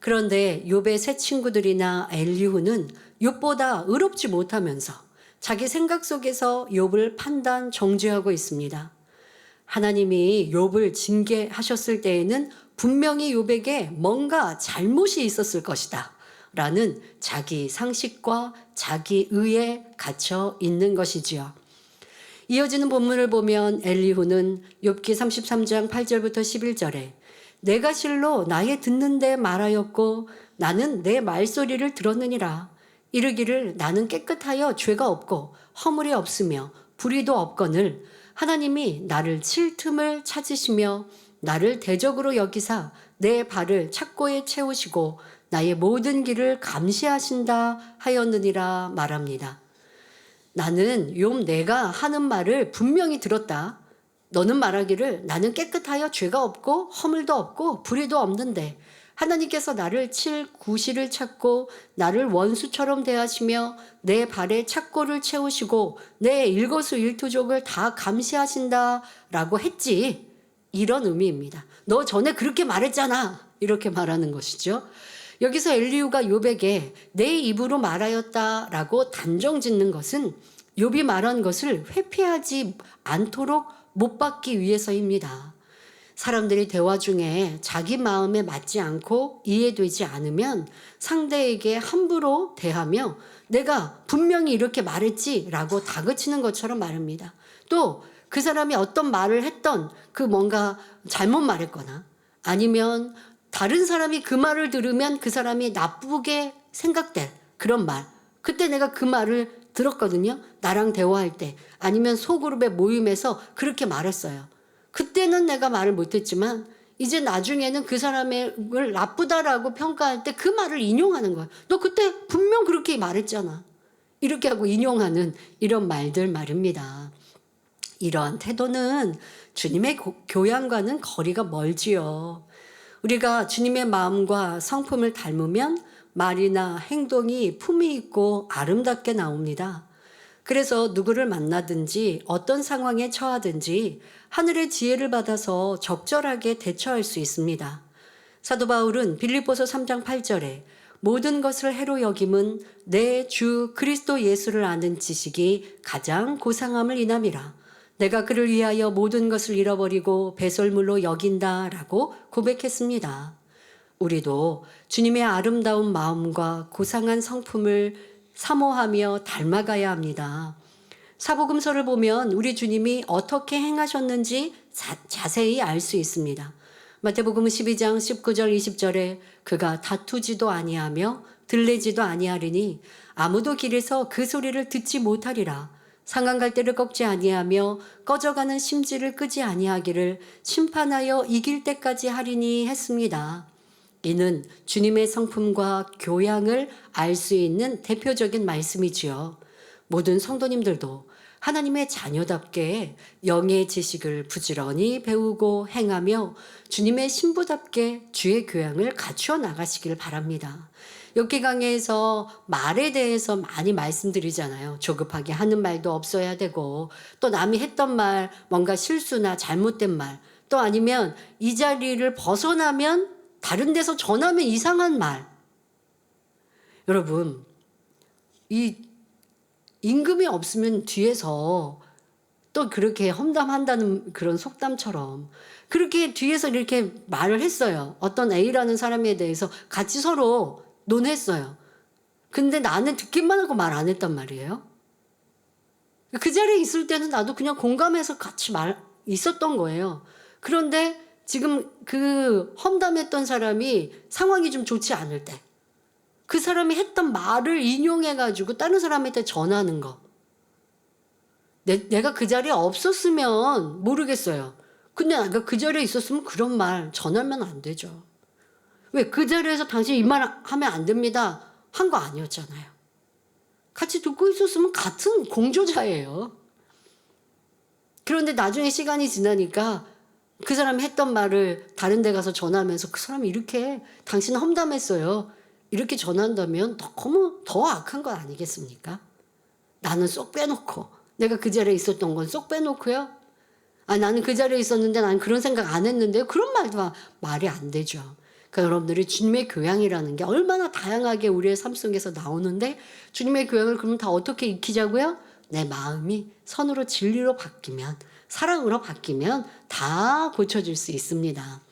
그런데 욥의 새 친구들이나 엘리후는 욥보다 의롭지 못하면서 자기 생각 속에서 욥을 판단 정죄하고 있습니다. 하나님이 욥을 징계하셨을 때에는 분명히 욥에게 뭔가 잘못이 있었을 것이다 라는 자기 상식과 자기 의에 갇혀 있는 것이지요. 이어지는 본문을 보면 엘리후는 욥기 33장 8절부터 11절에 내가 실로 나의 듣는데 말하였고 나는 내 말소리를 들었느니라. 이르기를 나는 깨끗하여 죄가 없고 허물이 없으며 불의도 없거늘 하나님이 나를 칠 틈을 찾으시며 나를 대적으로 여기사 내 발을 착고에 채우시고 나의 모든 길을 감시하신다 하였느니라 말합니다. 나는 욥 내가 하는 말을 분명히 들었다. 너는 말하기를 나는 깨끗하여 죄가 없고 허물도 없고 불의도 없는데 하나님께서 나를 칠 구실을 찾고 나를 원수처럼 대하시며 내 발에 착고를 채우시고 내 일거수일투족을 다 감시하신다 라고 했지. 이런 의미입니다. 너 전에 그렇게 말했잖아. 이렇게 말하는 것이죠. 여기서 엘리후가 욥에게 내 입으로 말하였다라고 단정 짓는 것은 욥이 말한 것을 회피하지 않도록 못 받기 위해서입니다. 사람들이 대화 중에 자기 마음에 맞지 않고 이해되지 않으면 상대에게 함부로 대하며 내가 분명히 이렇게 말했지라고 다그치는 것처럼 말합니다. 또 그 사람이 어떤 말을 했던 그 뭔가 잘못 말했거나 아니면 다른 사람이 그 말을 들으면 그 사람이 나쁘게 생각될 그런 말. 그때 내가 그 말을 들었거든요. 나랑 대화할 때 아니면 소그룹의 모임에서 그렇게 말했어요. 그때는 내가 말을 못했지만 이제 나중에는 그 사람을 나쁘다라고 평가할 때 그 말을 인용하는 거야. 너 그때 분명 그렇게 말했잖아. 이렇게 하고 인용하는 이런 말들 말입니다. 이러한 태도는 주님의 교양과는 거리가 멀지요. 우리가 주님의 마음과 성품을 닮으면 말이나 행동이 품위 있고 아름답게 나옵니다. 그래서 누구를 만나든지 어떤 상황에 처하든지 하늘의 지혜를 받아서 적절하게 대처할 수 있습니다. 사도 바울은 빌립보서 3장 8절에 모든 것을 해로 여김은 내 주 그리스도 예수를 아는 지식이 가장 고상함을 인함이라. 내가 그를 위하여 모든 것을 잃어버리고 배설물로 여긴다라고 고백했습니다. 우리도 주님의 아름다운 마음과 고상한 성품을 사모하며 닮아가야 합니다. 사복음서를 보면 우리 주님이 어떻게 행하셨는지 자세히 알 수 있습니다. 마태복음 12장 19절 20절에 그가 다투지도 아니하며 들레지도 아니하리니 아무도 길에서 그 소리를 듣지 못하리라. 상한갈대를 꺾지 아니하며 꺼져가는 심지를 끄지 아니하기를 심판하여 이길 때까지 하리니 했습니다. 이는 주님의 성품과 교양을 알 수 있는 대표적인 말씀이지요. 모든 성도님들도 하나님의 자녀답게 영의 지식을 부지런히 배우고 행하며 주님의 신부답게 주의 교양을 갖추어 나가시길 바랍니다. 욥기 강해에서 말에 대해서 많이 말씀드리잖아요. 조급하게 하는 말도 없어야 되고 또 남이 했던 말, 뭔가 실수나 잘못된 말, 또 아니면 이 자리를 벗어나면 다른 데서 전하면 이상한 말. 여러분, 이 임금이 없으면 뒤에서 또 그렇게 험담한다는 그런 속담처럼 그렇게 뒤에서 이렇게 말을 했어요. 어떤 A라는 사람에 대해서 같이 서로 논했어요. 근데 나는 듣기만 하고 말 안 했단 말이에요. 그 자리에 있을 때는 나도 그냥 공감해서 같이 있었던 거예요. 그런데 지금 그 험담했던 사람이 상황이 좀 좋지 않을 때 그 사람이 했던 말을 인용해가지고 다른 사람한테 전하는 거. 내가 그 자리에 없었으면 모르겠어요. 근데 내가 그 자리에 있었으면 그런 말 전하면 안 되죠. 왜? 그 자리에서 당신 이 말 하면 안 됩니다. 한 거 아니었잖아요. 같이 듣고 있었으면 같은 공조자예요. 그런데 나중에 시간이 지나니까 그 사람이 했던 말을 다른 데 가서 전하면서 그 사람이 이렇게 당신은 험담했어요. 이렇게 전한다면 너무 더 악한 건 아니겠습니까? 나는 쏙 빼놓고 내가 그 자리에 있었던 건 쏙 빼놓고요. 나는 그 자리에 있었는데 난 그런 생각 안 했는데요. 그런 말도 말이 안 되죠. 그러니까 여러분들이 주님의 교양이라는 게 얼마나 다양하게 우리의 삶 속에서 나오는데 주님의 교양을 그럼 다 어떻게 익히자고요? 내 마음이 선으로 진리로 바뀌면 사랑으로 바뀌면 다 고쳐질 수 있습니다.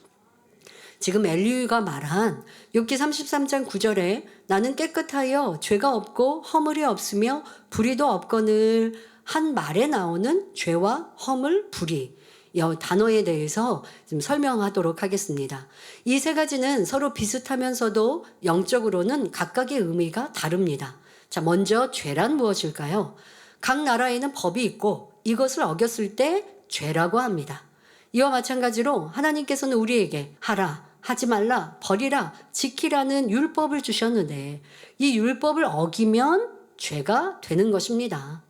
지금 엘리후가 말한 욥기 33장 9절에 나는 깨끗하여 죄가 없고 허물이 없으며 불의도 없거늘 한 말에 나오는 죄와 허물, 불의 이 단어에 대해서 좀 설명하도록 하겠습니다. 이 세 가지는 서로 비슷하면서도 영적으로는 각각의 의미가 다릅니다. 자, 먼저 죄란 무엇일까요? 각 나라에는 법이 있고 이것을 어겼을 때 죄라고 합니다. 이와 마찬가지로 하나님께서는 우리에게 하라, 하지 말라, 버리라, 지키라는 율법을 주셨는데 이 율법을 어기면 죄가 되는 것입니다.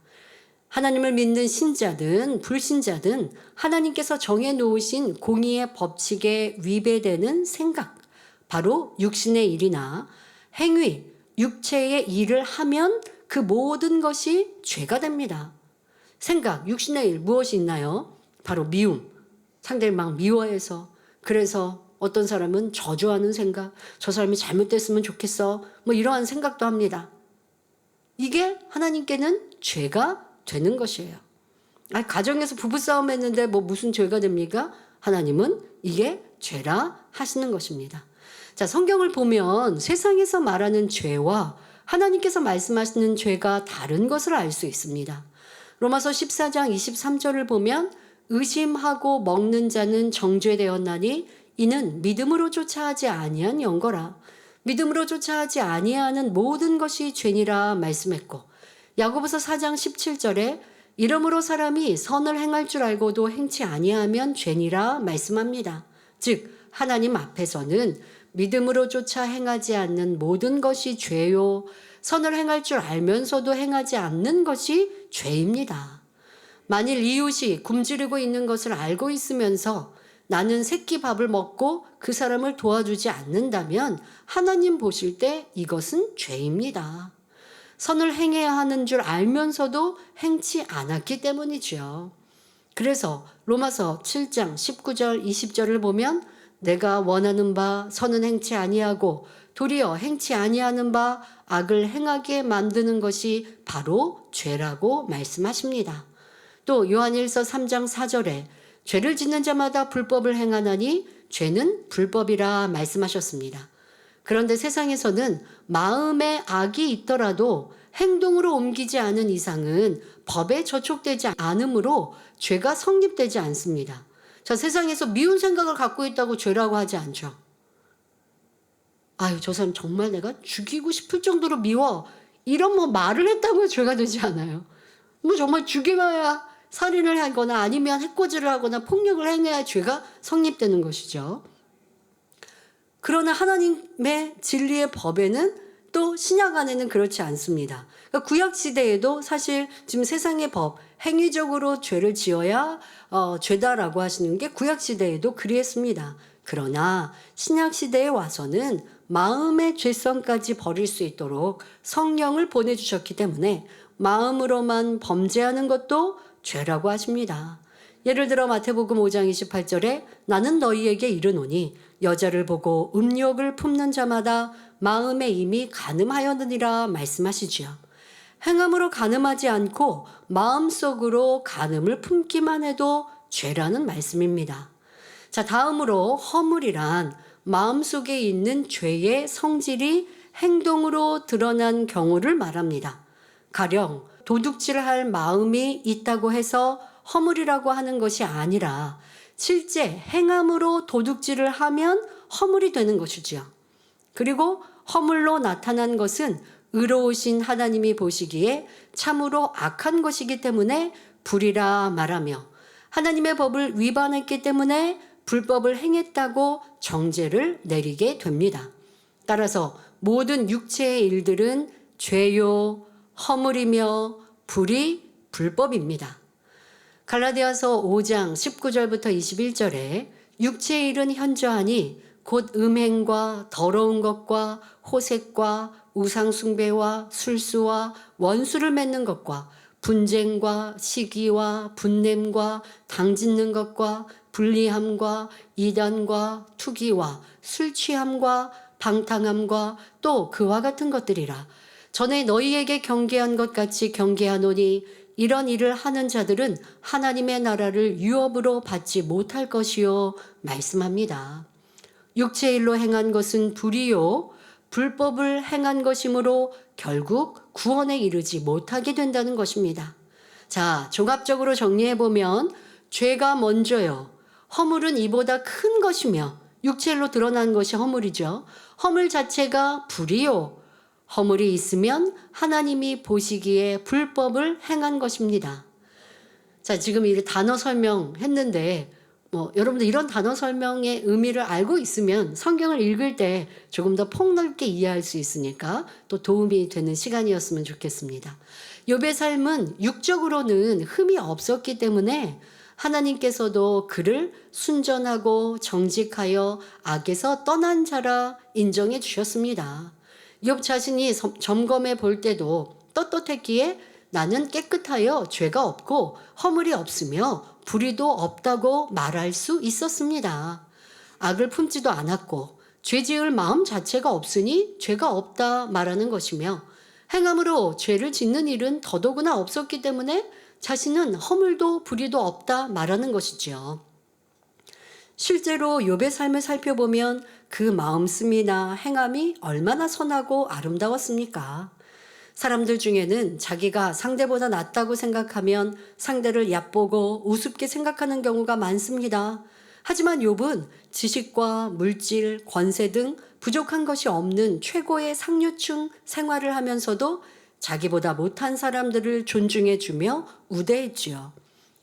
하나님을 믿는 신자든 불신자든 하나님께서 정해놓으신 공의의 법칙에 위배되는 생각, 바로 육신의 일이나 행위, 육체의 일을 하면 그 모든 것이 죄가 됩니다. 생각, 육신의 일 무엇이 있나요? 바로 미움. 상대를 막 미워해서 그래서 어떤 사람은 저주하는 생각, 저 사람이 잘못됐으면 좋겠어 뭐 이러한 생각도 합니다. 이게 하나님께는 죄가 되는 것이에요. 가정에서 부부싸움 했는데 뭐 무슨 죄가 됩니까? 하나님은 이게 죄라 하시는 것입니다. 자, 성경을 보면 세상에서 말하는 죄와 하나님께서 말씀하시는 죄가 다른 것을 알 수 있습니다. 로마서 14장 23절을 보면 의심하고 먹는 자는 정죄되었나니 이는 믿음으로 쫓아하지 아니한 영거라. 믿음으로 쫓아하지 아니하는 모든 것이 죄니라 말씀했고 야고보서 4장 17절에 이러므로 사람이 선을 행할 줄 알고도 행치 아니하면 죄니라 말씀합니다. 즉 하나님 앞에서는 믿음으로 쫓아 행하지 않는 모든 것이 죄요. 선을 행할 줄 알면서도 행하지 않는 것이 죄입니다. 만일 이웃이 굶주리고 있는 것을 알고 있으면서 나는 새끼 밥을 먹고 그 사람을 도와주지 않는다면 하나님 보실 때 이것은 죄입니다. 선을 행해야 하는 줄 알면서도 행치 않았기 때문이죠. 그래서 로마서 7장 19절 20절을 보면 내가 원하는 바 선은 행치 아니하고 도리어 행치 아니하는 바 악을 행하게 만드는 것이 바로 죄라고 말씀하십니다. 또 요한일서 3장 4절에 죄를 짓는 자마다 불법을 행하나니 죄는 불법이라 말씀하셨습니다. 그런데 세상에서는 마음에 악이 있더라도 행동으로 옮기지 않은 이상은 법에 저촉되지 않으므로 죄가 성립되지 않습니다. 자, 세상에서 미운 생각을 갖고 있다고 죄라고 하지 않죠. 저 사람 정말 내가 죽이고 싶을 정도로 미워. 이런 뭐 말을 했다고 죄가 되지 않아요. 뭐 정말 죽여야 살인을 하거나 아니면 해코지를 하거나 폭력을 행해야 죄가 성립되는 것이죠. 그러나 하나님의 진리의 법에는 또 신약 안에는 그렇지 않습니다. 그러니까 구약 시대에도 사실 지금 세상의 법, 행위적으로 죄를 지어야 죄다라고 하시는 게 구약 시대에도 그리했습니다. 그러나 신약 시대에 와서는 마음의 죄성까지 버릴 수 있도록 성령을 보내주셨기 때문에 마음으로만 범죄하는 것도 죄라고 하십니다. 예를 들어 마태복음 5장 28절에 나는 너희에게 이르노니 여자를 보고 음욕을 품는 자마다 마음에 이미 간음하였느니라 말씀하시지요. 행함으로 간음하지 않고 마음속으로 간음을 품기만 해도 죄라는 말씀입니다. 자, 다음으로 허물이란 마음속에 있는 죄의 성질이 행동으로 드러난 경우를 말합니다. 가령 도둑질할 마음이 있다고 해서 허물이라고 하는 것이 아니라 실제 행함으로 도둑질을 하면 허물이 되는 것이지요. 그리고 허물로 나타난 것은 의로우신 하나님이 보시기에 참으로 악한 것이기 때문에 불이라 말하며 하나님의 법을 위반했기 때문에 불법을 행했다고 정죄를 내리게 됩니다. 따라서 모든 육체의 일들은 죄요, 허물이며 불이 불법입니다. 갈라디아서 5장 19절부터 21절에 육체의 일은 현저하니 곧 음행과 더러운 것과 호색과 우상숭배와 술수와 원수를 맺는 것과 분쟁과 시기와 분냄과 당짓는 것과 불리함과 이단과 투기와 술 취함과 방탕함과 또 그와 같은 것들이라. 전에 너희에게 경계한 것 같이 경계하노니 이런 일을 하는 자들은 하나님의 나라를 유업으로 받지 못할 것이요 말씀합니다. 육체의 일로 행한 것은 불이요 불법을 행한 것이므로 결국 구원에 이르지 못하게 된다는 것입니다. 자, 종합적으로 정리해 보면 죄가 먼저요. 허물은 이보다 큰 것이며 육체로 드러난 것이 허물이죠. 허물 자체가 불이요. 허물이 있으면 하나님이 보시기에 불법을 행한 것입니다. 자, 지금 이 단어 설명했는데 여러분들 이런 단어 설명의 의미를 알고 있으면 성경을 읽을 때 조금 더 폭넓게 이해할 수 있으니까 또 도움이 되는 시간이었으면 좋겠습니다. 욥의 삶은 육적으로는 흠이 없었기 때문에 하나님께서도 그를 순전하고 정직하여 악에서 떠난 자라 인정해 주셨습니다. 욥 자신이 점검해 볼 때도 떳떳했기에 나는 깨끗하여 죄가 없고 허물이 없으며 불의도 없다고 말할 수 있었습니다. 악을 품지도 않았고 죄 지을 마음 자체가 없으니 죄가 없다 말하는 것이며 행함으로 죄를 짓는 일은 더더구나 없었기 때문에 자신은 허물도 불의도 없다 말하는 것이지요. 실제로 욥의 삶을 살펴보면 그 마음씀이나 행함이 얼마나 선하고 아름다웠습니까? 사람들 중에는 자기가 상대보다 낫다고 생각하면 상대를 얕보고 우습게 생각하는 경우가 많습니다. 하지만 욥은 지식과 물질, 권세 등 부족한 것이 없는 최고의 상류층 생활을 하면서도 자기보다 못한 사람들을 존중해주며 우대했지요.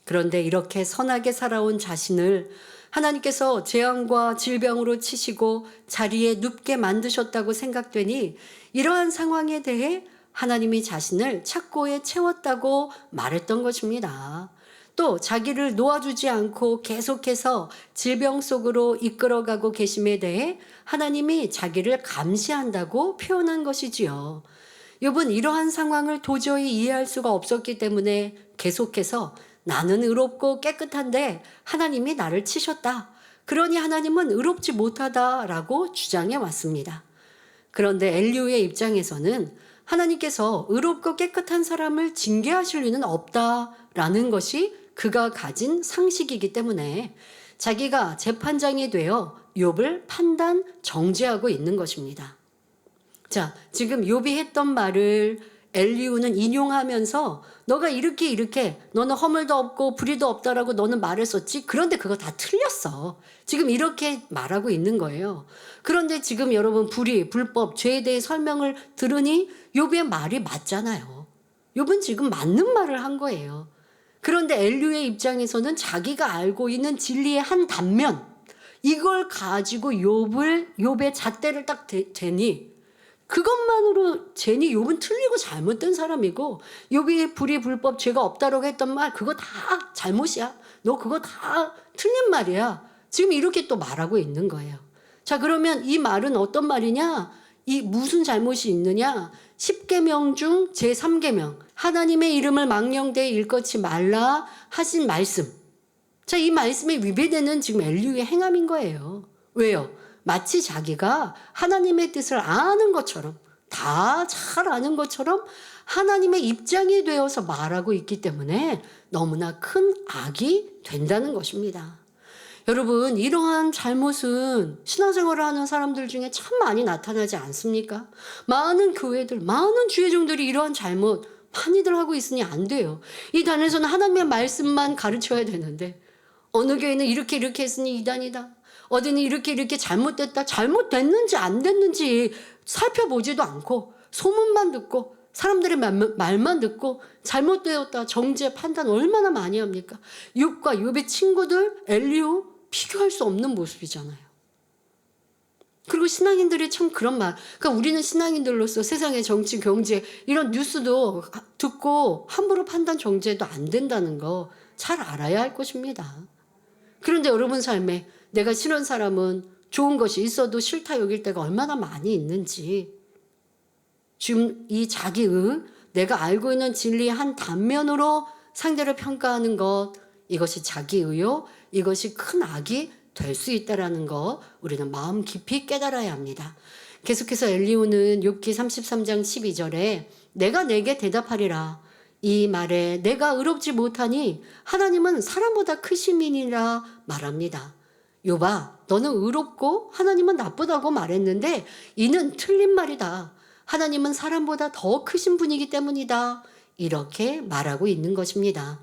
그런데 이렇게 선하게 살아온 자신을 하나님께서 재앙과 질병으로 치시고 자리에 눕게 만드셨다고 생각되니 이러한 상황에 대해 하나님이 자신을 착고에 채웠다고 말했던 것입니다. 또 자기를 놓아주지 않고 계속해서 질병 속으로 이끌어가고 계심에 대해 하나님이 자기를 감시한다고 표현한 것이지요. 욥은 이러한 상황을 도저히 이해할 수가 없었기 때문에 계속해서 나는 의롭고 깨끗한데 하나님이 나를 치셨다. 그러니 하나님은 의롭지 못하다라고 주장해 왔습니다. 그런데 엘리후의 입장에서는 하나님께서 의롭고 깨끗한 사람을 징계하실 리는 없다라는 것이 그가 가진 상식이기 때문에 자기가 재판장이 되어 욥을 판단, 정죄하고 있는 것입니다. 자, 지금 욥이 했던 말을 엘리후는 인용하면서 너가 이렇게 너는 허물도 없고 불의도 없다라고 너는 말했었지. 그런데 그거 다 틀렸어. 지금 이렇게 말하고 있는 거예요. 그런데 지금 여러분 불의, 불법, 죄에 대해 설명을 들으니 욥의 말이 맞잖아요. 욥은 지금 맞는 말을 한 거예요. 그런데 엘리후의 입장에서는 자기가 알고 있는 진리의 한 단면 이걸 가지고 욥의 잣대를 딱 대니 그것만으로 제니 욥은 틀리고 잘못된 사람이고 욥이 불의 불법 죄가 없다라고 했던 말 그거 다 잘못이야. 너 그거 다 틀린 말이야. 지금 이렇게 또 말하고 있는 거예요. 자, 그러면 이 말은 어떤 말이냐? 이 무슨 잘못이 있느냐? 10계명 중 제3계명 하나님의 이름을 망령되이 일컫지 말라 하신 말씀. 자, 이 말씀에 위배되는 지금 엘리후의 행함인 거예요. 왜요? 마치 자기가 하나님의 뜻을 아는 것처럼 다 잘 아는 것처럼 하나님의 입장이 되어서 말하고 있기 때문에 너무나 큰 악이 된다는 것입니다. 여러분, 이러한 잘못은 신앙생활을 하는 사람들 중에 참 많이 나타나지 않습니까? 많은 교회들, 많은 주의종들이 이러한 잘못 많이들 하고 있으니 안 돼요. 이 단에서는 하나님의 말씀만 가르쳐야 되는데 어느 교회는 이렇게 했으니 이단이다. 어디는 이렇게 잘못됐다. 잘못됐는지 안 됐는지 살펴보지도 않고 소문만 듣고 사람들의 말만 듣고 잘못되었다. 정죄 판단 얼마나 많이 합니까? 욥과 욥의 친구들 엘리후 비교할 수 없는 모습이잖아요. 그리고 신앙인들이 참 그런 말. 그러니까 우리는 신앙인들로서 세상의 정치, 경제 이런 뉴스도 듣고 함부로 판단 정죄도 안 된다는 거 잘 알아야 할 것입니다. 그런데 여러분 삶에 내가 싫은 사람은 좋은 것이 있어도 싫다 여길 때가 얼마나 많이 있는지, 지금 이 자기의 내가 알고 있는 진리의 한 단면으로 상대를 평가하는 것, 이것이 자기의요, 이것이 큰 악이 될 수 있다라는 거 우리는 마음 깊이 깨달아야 합니다. 계속해서 엘리후는 욥기 33장 12절에 내가 내게 대답하리라. 이 말에 내가 의롭지 못하니 하나님은 사람보다 크심이니라 말합니다. 욥아, 너는 의롭고 하나님은 나쁘다고 말했는데 이는 틀린 말이다. 하나님은 사람보다 더 크신 분이기 때문이다. 이렇게 말하고 있는 것입니다.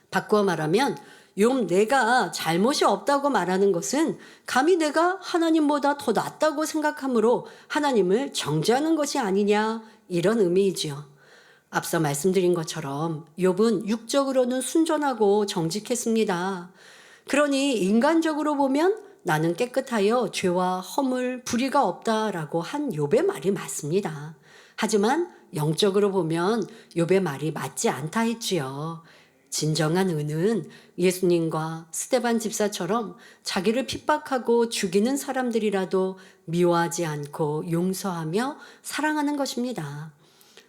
바꾸어 말하면 욥 내가 잘못이 없다고 말하는 것은 감히 내가 하나님보다 더 낫다고 생각하므로 하나님을 정죄하는 것이 아니냐, 이런 의미이지요. 앞서 말씀드린 것처럼 욥은 육적으로는 순전하고 정직했습니다. 그러니 인간적으로 보면 나는 깨끗하여 죄와 허물, 불의가 없다라고 한 욥의 말이 맞습니다. 하지만 영적으로 보면 욥의 말이 맞지 않다 했지요. 진정한 의는 예수님과 스데반 집사처럼 자기를 핍박하고 죽이는 사람들이라도 미워하지 않고 용서하며 사랑하는 것입니다.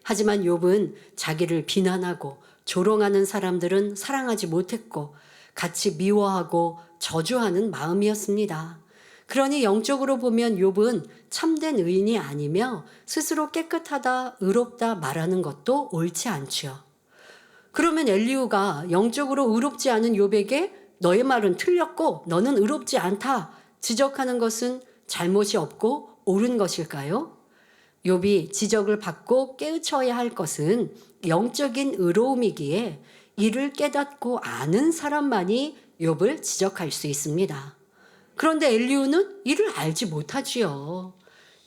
하지만 욥은 자기를 비난하고 조롱하는 사람들은 사랑하지 못했고 같이 미워하고 저주하는 마음이었습니다. 그러니 영적으로 보면 욥은 참된 의인이 아니며 스스로 깨끗하다, 의롭다 말하는 것도 옳지 않지요. 그러면 엘리후가 영적으로 의롭지 않은 욥에게 너의 말은 틀렸고 너는 의롭지 않다 지적하는 것은 잘못이 없고 옳은 것일까요? 욥이 지적을 받고 깨우쳐야 할 것은 영적인 의로움이기에 이를 깨닫고 아는 사람만이 욥을 지적할 수 있습니다. 그런데 엘리후는 이를 알지 못하지요.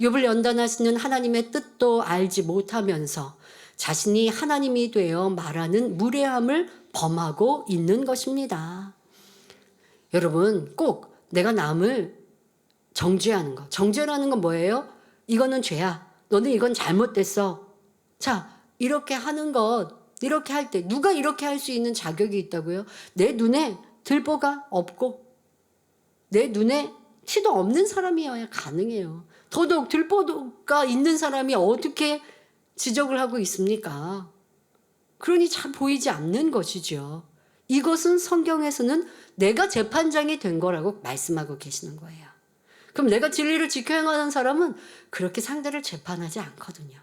욥을 연단하시는 하나님의 뜻도 알지 못하면서 자신이 하나님이 되어 말하는 무례함을 범하고 있는 것입니다. 여러분, 꼭 내가 남을 정죄하는 것. 정죄라는 건 뭐예요? 이거는 죄야. 너는 이건 잘못됐어. 자, 이렇게 하는 것, 이렇게 할 때 누가 이렇게 할 수 있는 자격이 있다고요? 내 눈에 들보가 없고 내 눈에 티도 없는 사람이어야 가능해요. 더더욱 들보가 있는 사람이 어떻게 지적을 하고 있습니까? 그러니 잘 보이지 않는 것이죠. 이것은 성경에서는 내가 재판장이 된 거라고 말씀하고 계시는 거예요. 그럼 내가 진리를 지켜 행하는 사람은 그렇게 상대를 재판하지 않거든요.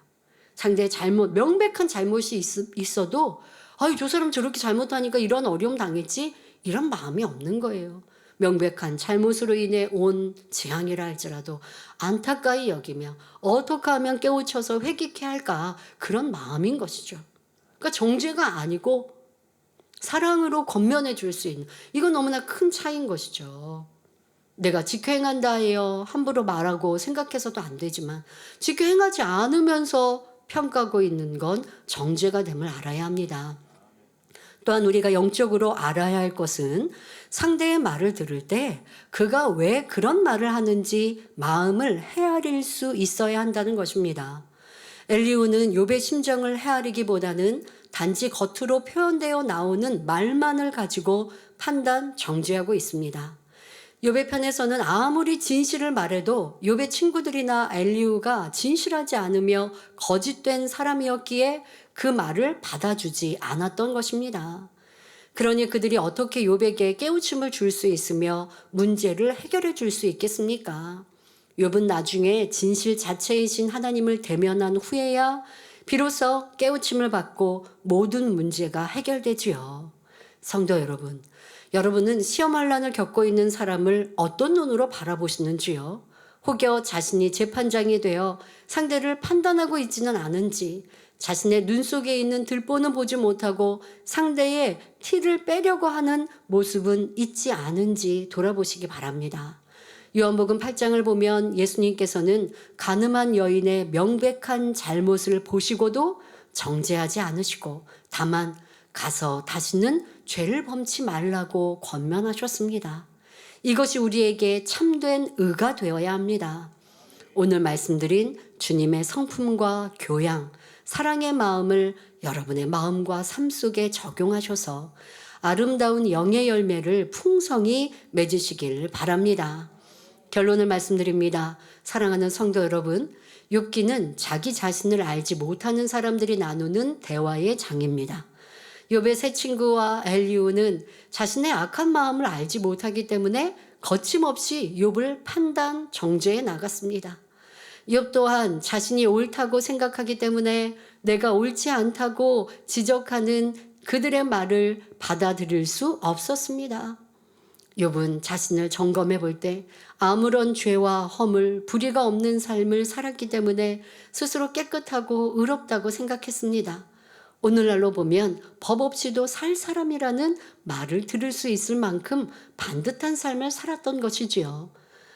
상대의 잘못, 명백한 잘못이 있어도 아유, 저 사람 저렇게 잘못하니까 이런 어려움 당했지? 이런 마음이 없는 거예요. 명백한 잘못으로 인해 온 재앙이라 할지라도 안타까이 여기며 어떻게 하면 깨우쳐서 회개케 할까, 그런 마음인 것이죠. 그러니까 정죄가 아니고 사랑으로 권면해 줄 수 있는, 이건 너무나 큰 차이인 것이죠. 내가 지켜 행한다 해요 함부로 말하고 생각해서도 안 되지만 지켜 행하지 않으면서 평가하고 있는 건 정죄가 됨을 알아야 합니다. 또한 우리가 영적으로 알아야 할 것은 상대의 말을 들을 때 그가 왜 그런 말을 하는지 마음을 헤아릴 수 있어야 한다는 것입니다. 엘리후는 욥의 심정을 헤아리기보다는 단지 겉으로 표현되어 나오는 말만을 가지고 판단, 정죄하고 있습니다. 욥의 편에서는 아무리 진실을 말해도 욥의 친구들이나 엘리후가 진실하지 않으며 거짓된 사람이었기에 그 말을 받아주지 않았던 것입니다. 그러니 그들이 어떻게 욥에게 깨우침을 줄 수 있으며 문제를 해결해 줄 수 있겠습니까? 욥은 나중에 진실 자체이신 하나님을 대면한 후에야 비로소 깨우침을 받고 모든 문제가 해결되지요. 성도 여러분, 여러분은 시험 환난을 겪고 있는 사람을 어떤 눈으로 바라보시는지요? 혹여 자신이 재판장이 되어 상대를 판단하고 있지는 않은지, 자신의 눈 속에 있는 들보는 보지 못하고 상대의 티를 빼려고 하는 모습은 있지 않은지 돌아보시기 바랍니다. 요한복음 8장을 보면 예수님께서는 가늠한 여인의 명백한 잘못을 보시고도 정죄하지 않으시고 다만 가서 다시는 죄를 범치 말라고 권면하셨습니다. 이것이 우리에게 참된 의가 되어야 합니다. 오늘 말씀드린 주님의 성품과 교양, 사랑의 마음을 여러분의 마음과 삶 속에 적용하셔서 아름다운 영의 열매를 풍성히 맺으시길 바랍니다. 결론을 말씀드립니다. 사랑하는 성도 여러분, 욥기는 자기 자신을 알지 못하는 사람들이 나누는 대화의 장입니다. 욥의 새 친구와 엘리후는 자신의 악한 마음을 알지 못하기 때문에 거침없이 욥을 판단, 정죄해 나갔습니다. 욥 또한 자신이 옳다고 생각하기 때문에 내가 옳지 않다고 지적하는 그들의 말을 받아들일 수 없었습니다. 욥은 자신을 점검해 볼 때 아무런 죄와 허물, 불의가 없는 삶을 살았기 때문에 스스로 깨끗하고 의롭다고 생각했습니다. 오늘날로 보면 법 없이도 살 사람이라는 말을 들을 수 있을 만큼 반듯한 삶을 살았던 것이지요.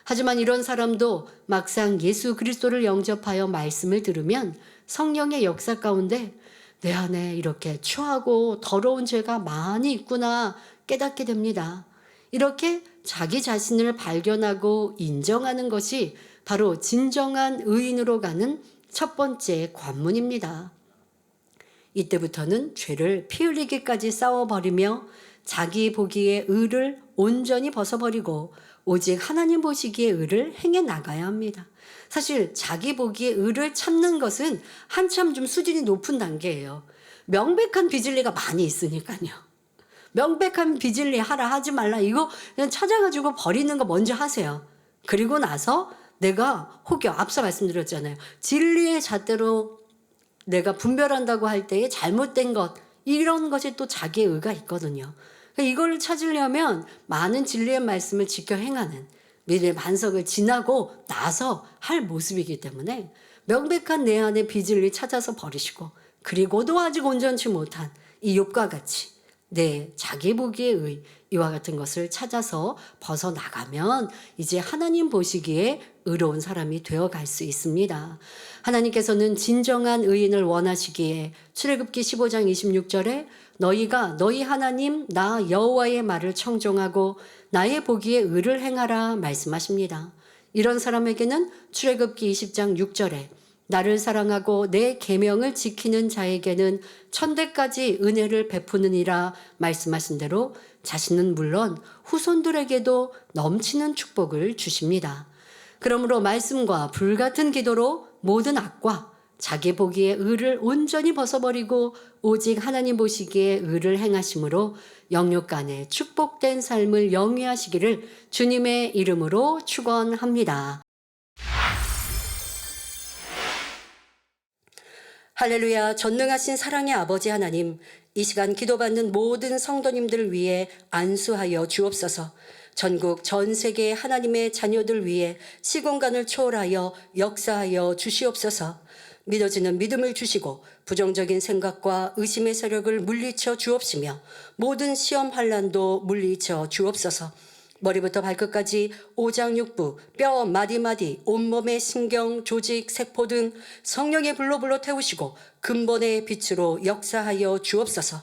하지만 이런 사람도 막상 예수 그리스도를 영접하여 말씀을 들으면 성령의 역사 가운데 내 안에 이렇게 추하고 더러운 죄가 많이 있구나 깨닫게 됩니다. 이렇게 자기 자신을 발견하고 인정하는 것이 바로 진정한 의인으로 가는 첫 번째 관문입니다. 이때부터는 죄를 피 흘리기까지 싸워버리며 자기 보기에 의를 온전히 벗어버리고 오직 하나님 보시기에 의를 행해 나가야 합니다. 사실 자기 보기에 의를 찾는 것은 한참 좀 수준이 높은 단계예요. 명백한 비진리가 많이 있으니까요. 명백한 비진리 하라 하지 말라 이거 그냥 찾아가지고 버리는 거 먼저 하세요. 그리고 나서 내가 혹여 앞서 말씀드렸잖아요. 진리의 잣대로 내가 분별한다고 할 때에 잘못된 것 이런 것이 또 자기의 의가 있거든요. 이걸 찾으려면 많은 진리의 말씀을 지켜 행하는 믿음의 반석을 지나고 나서 할 모습이기 때문에 명백한 내 안의 비진리 찾아서 버리시고 그리고도 아직 온전치 못한 이 욥과 같이 내 자기 보기의 의 이와 같은 것을 찾아서 벗어나가면 이제 하나님 보시기에 의로운 사람이 되어갈 수 있습니다. 하나님께서는 진정한 의인을 원하시기에 출애굽기 15장 26절에 너희가 너희 하나님 나 여호와의 말을 청종하고 나의 보기에 의를 행하라 말씀하십니다. 이런 사람에게는 출애굽기 20장 6절에 나를 사랑하고 내 계명을 지키는 자에게는 천대까지 은혜를 베푸느니라 말씀하신 대로 자신은 물론 후손들에게도 넘치는 축복을 주십니다. 그러므로 말씀과 불같은 기도로 모든 악과 자기 보기에 의를 온전히 벗어버리고 오직 하나님 보시기에 의를 행하심으로 영육간에 축복된 삶을 영위하시기를 주님의 이름으로 축원합니다. 할렐루야. 전능하신 사랑의 아버지 하나님, 이 시간 기도받는 모든 성도님들을 위해 안수하여 주옵소서. 전국 전 세계 하나님의 자녀들 위해 시공간을 초월하여 역사하여 주시옵소서. 믿어지는 믿음을 주시고 부정적인 생각과 의심의 세력을 물리쳐 주옵시며 모든 시험 환난도 물리쳐 주옵소서. 머리부터 발끝까지 오장육부, 뼈, 마디마디, 온몸의 신경, 조직, 세포 등 성령의 불로 태우시고 근본의 빛으로 역사하여 주옵소서.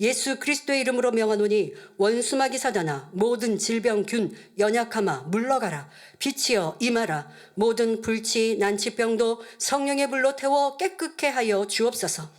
예수 그리스도의 이름으로 명하노니 원수마귀 사단아 모든 질병균 연약함아 물러가라. 빛이여 임하라. 모든 불치 난치병도 성령의 불로 태워 깨끗게 하여 주옵소서.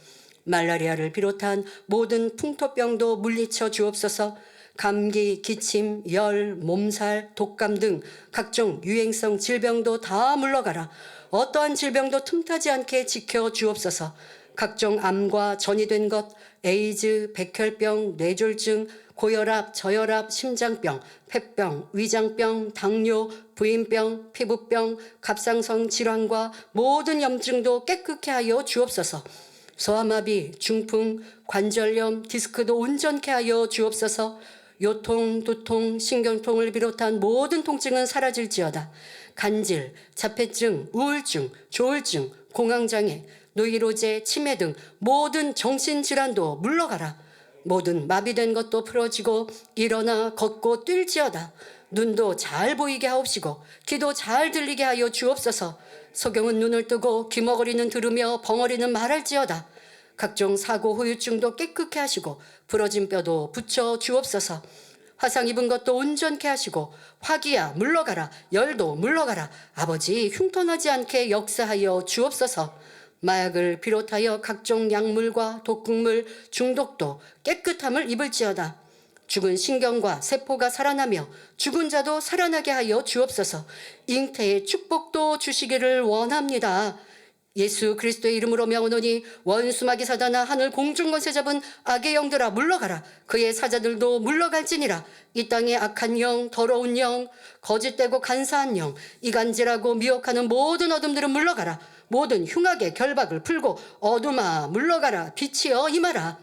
말라리아를 비롯한 모든 풍토병도 물리쳐 주옵소서. 감기, 기침, 열, 몸살, 독감 등 각종 유행성 질병도 다 물러가라. 어떠한 질병도 틈타지 않게 지켜 주옵소서. 각종 암과 전이된 것, 에이즈, 백혈병, 뇌졸중, 고혈압, 저혈압, 심장병, 폐병, 위장병, 당뇨, 부인병, 피부병, 갑상선 질환과 모든 염증도 깨끗게 하여 주옵소서. 소아마비, 중풍, 관절염, 디스크도 온전케 하여 주옵소서. 요통, 두통, 신경통을 비롯한 모든 통증은 사라질지어다. 간질, 자폐증, 우울증, 조울증, 공황장애, 노이로제, 치매 등 모든 정신질환도 물러가라. 모든 마비된 것도 풀어지고 일어나 걷고 뛸지어다. 눈도 잘 보이게 하옵시고 귀도 잘 들리게 하여 주옵소서. 소경은 눈을 뜨고 귀머거리는 들으며 벙어리는 말할지어다. 각종 사고 후유증도 깨끗게 하시고 부러진 뼈도 붙여 주옵소서. 화상 입은 것도 온전케 하시고 화기야 물러가라. 열도 물러가라. 아버지 흉터나지 않게 역사하여 주옵소서. 마약을 비롯하여 각종 약물과 독극물 중독도 깨끗함을 입을지어다. 죽은 신경과 세포가 살아나며 죽은 자도 살아나게 하여 주옵소서. 잉태의 축복도 주시기를 원합니다. 예수 그리스도의 이름으로 명하노니 원수마귀 사단아 하늘 공중 권세 잡은 악의 영들아 물러가라. 그의 사자들도 물러갈지니라. 이 땅의 악한 영, 더러운 영, 거짓되고 간사한 영, 이간질하고 미혹하는 모든 어둠들은 물러가라. 모든 흉악의 결박을 풀고 어둠아 물러가라. 빛이여 임하라.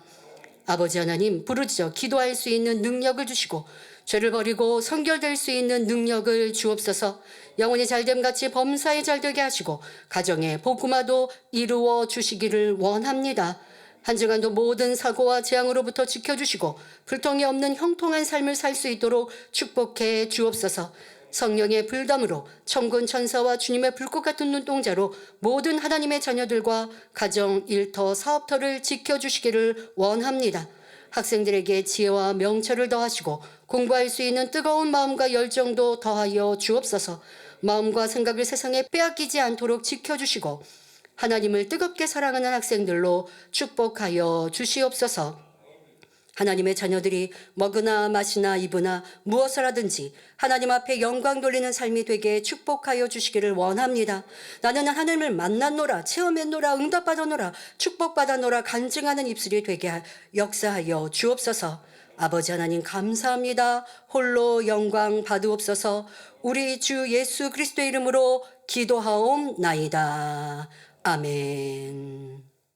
아버지 하나님, 부르짖어 기도할 수 있는 능력을 주시고 죄를 버리고 성결될 수 있는 능력을 주옵소서. 영혼이 잘됨같이 범사에 잘되게 하시고 가정의 복음화도 이루어 주시기를 원합니다. 한 주간도 모든 사고와 재앙으로부터 지켜주시고 불통이 없는 형통한 삶을 살 수 있도록 축복해 주옵소서. 성령의 불담으로 천군 천사와 주님의 불꽃 같은 눈동자로 모든 하나님의 자녀들과 가정, 일터, 사업터를 지켜주시기를 원합니다. 학생들에게 지혜와 명철을 더하시고 공부할 수 있는 뜨거운 마음과 열정도 더하여 주옵소서. 마음과 생각을 세상에 빼앗기지 않도록 지켜주시고 하나님을 뜨겁게 사랑하는 학생들로 축복하여 주시옵소서. 하나님의 자녀들이 먹으나 마시나 입으나 무엇을 하든지 하나님 앞에 영광 돌리는 삶이 되게 축복하여 주시기를 원합니다. 나는 하나님을 만났노라, 체험했노라, 응답받았노라, 축복받았노라 간증하는 입술이 되게 역사하여 주옵소서. 아버지 하나님 감사합니다. 홀로 영광 받으옵소서. 우리 주 예수 그리스도의 이름으로 기도하옵나이다. 아멘.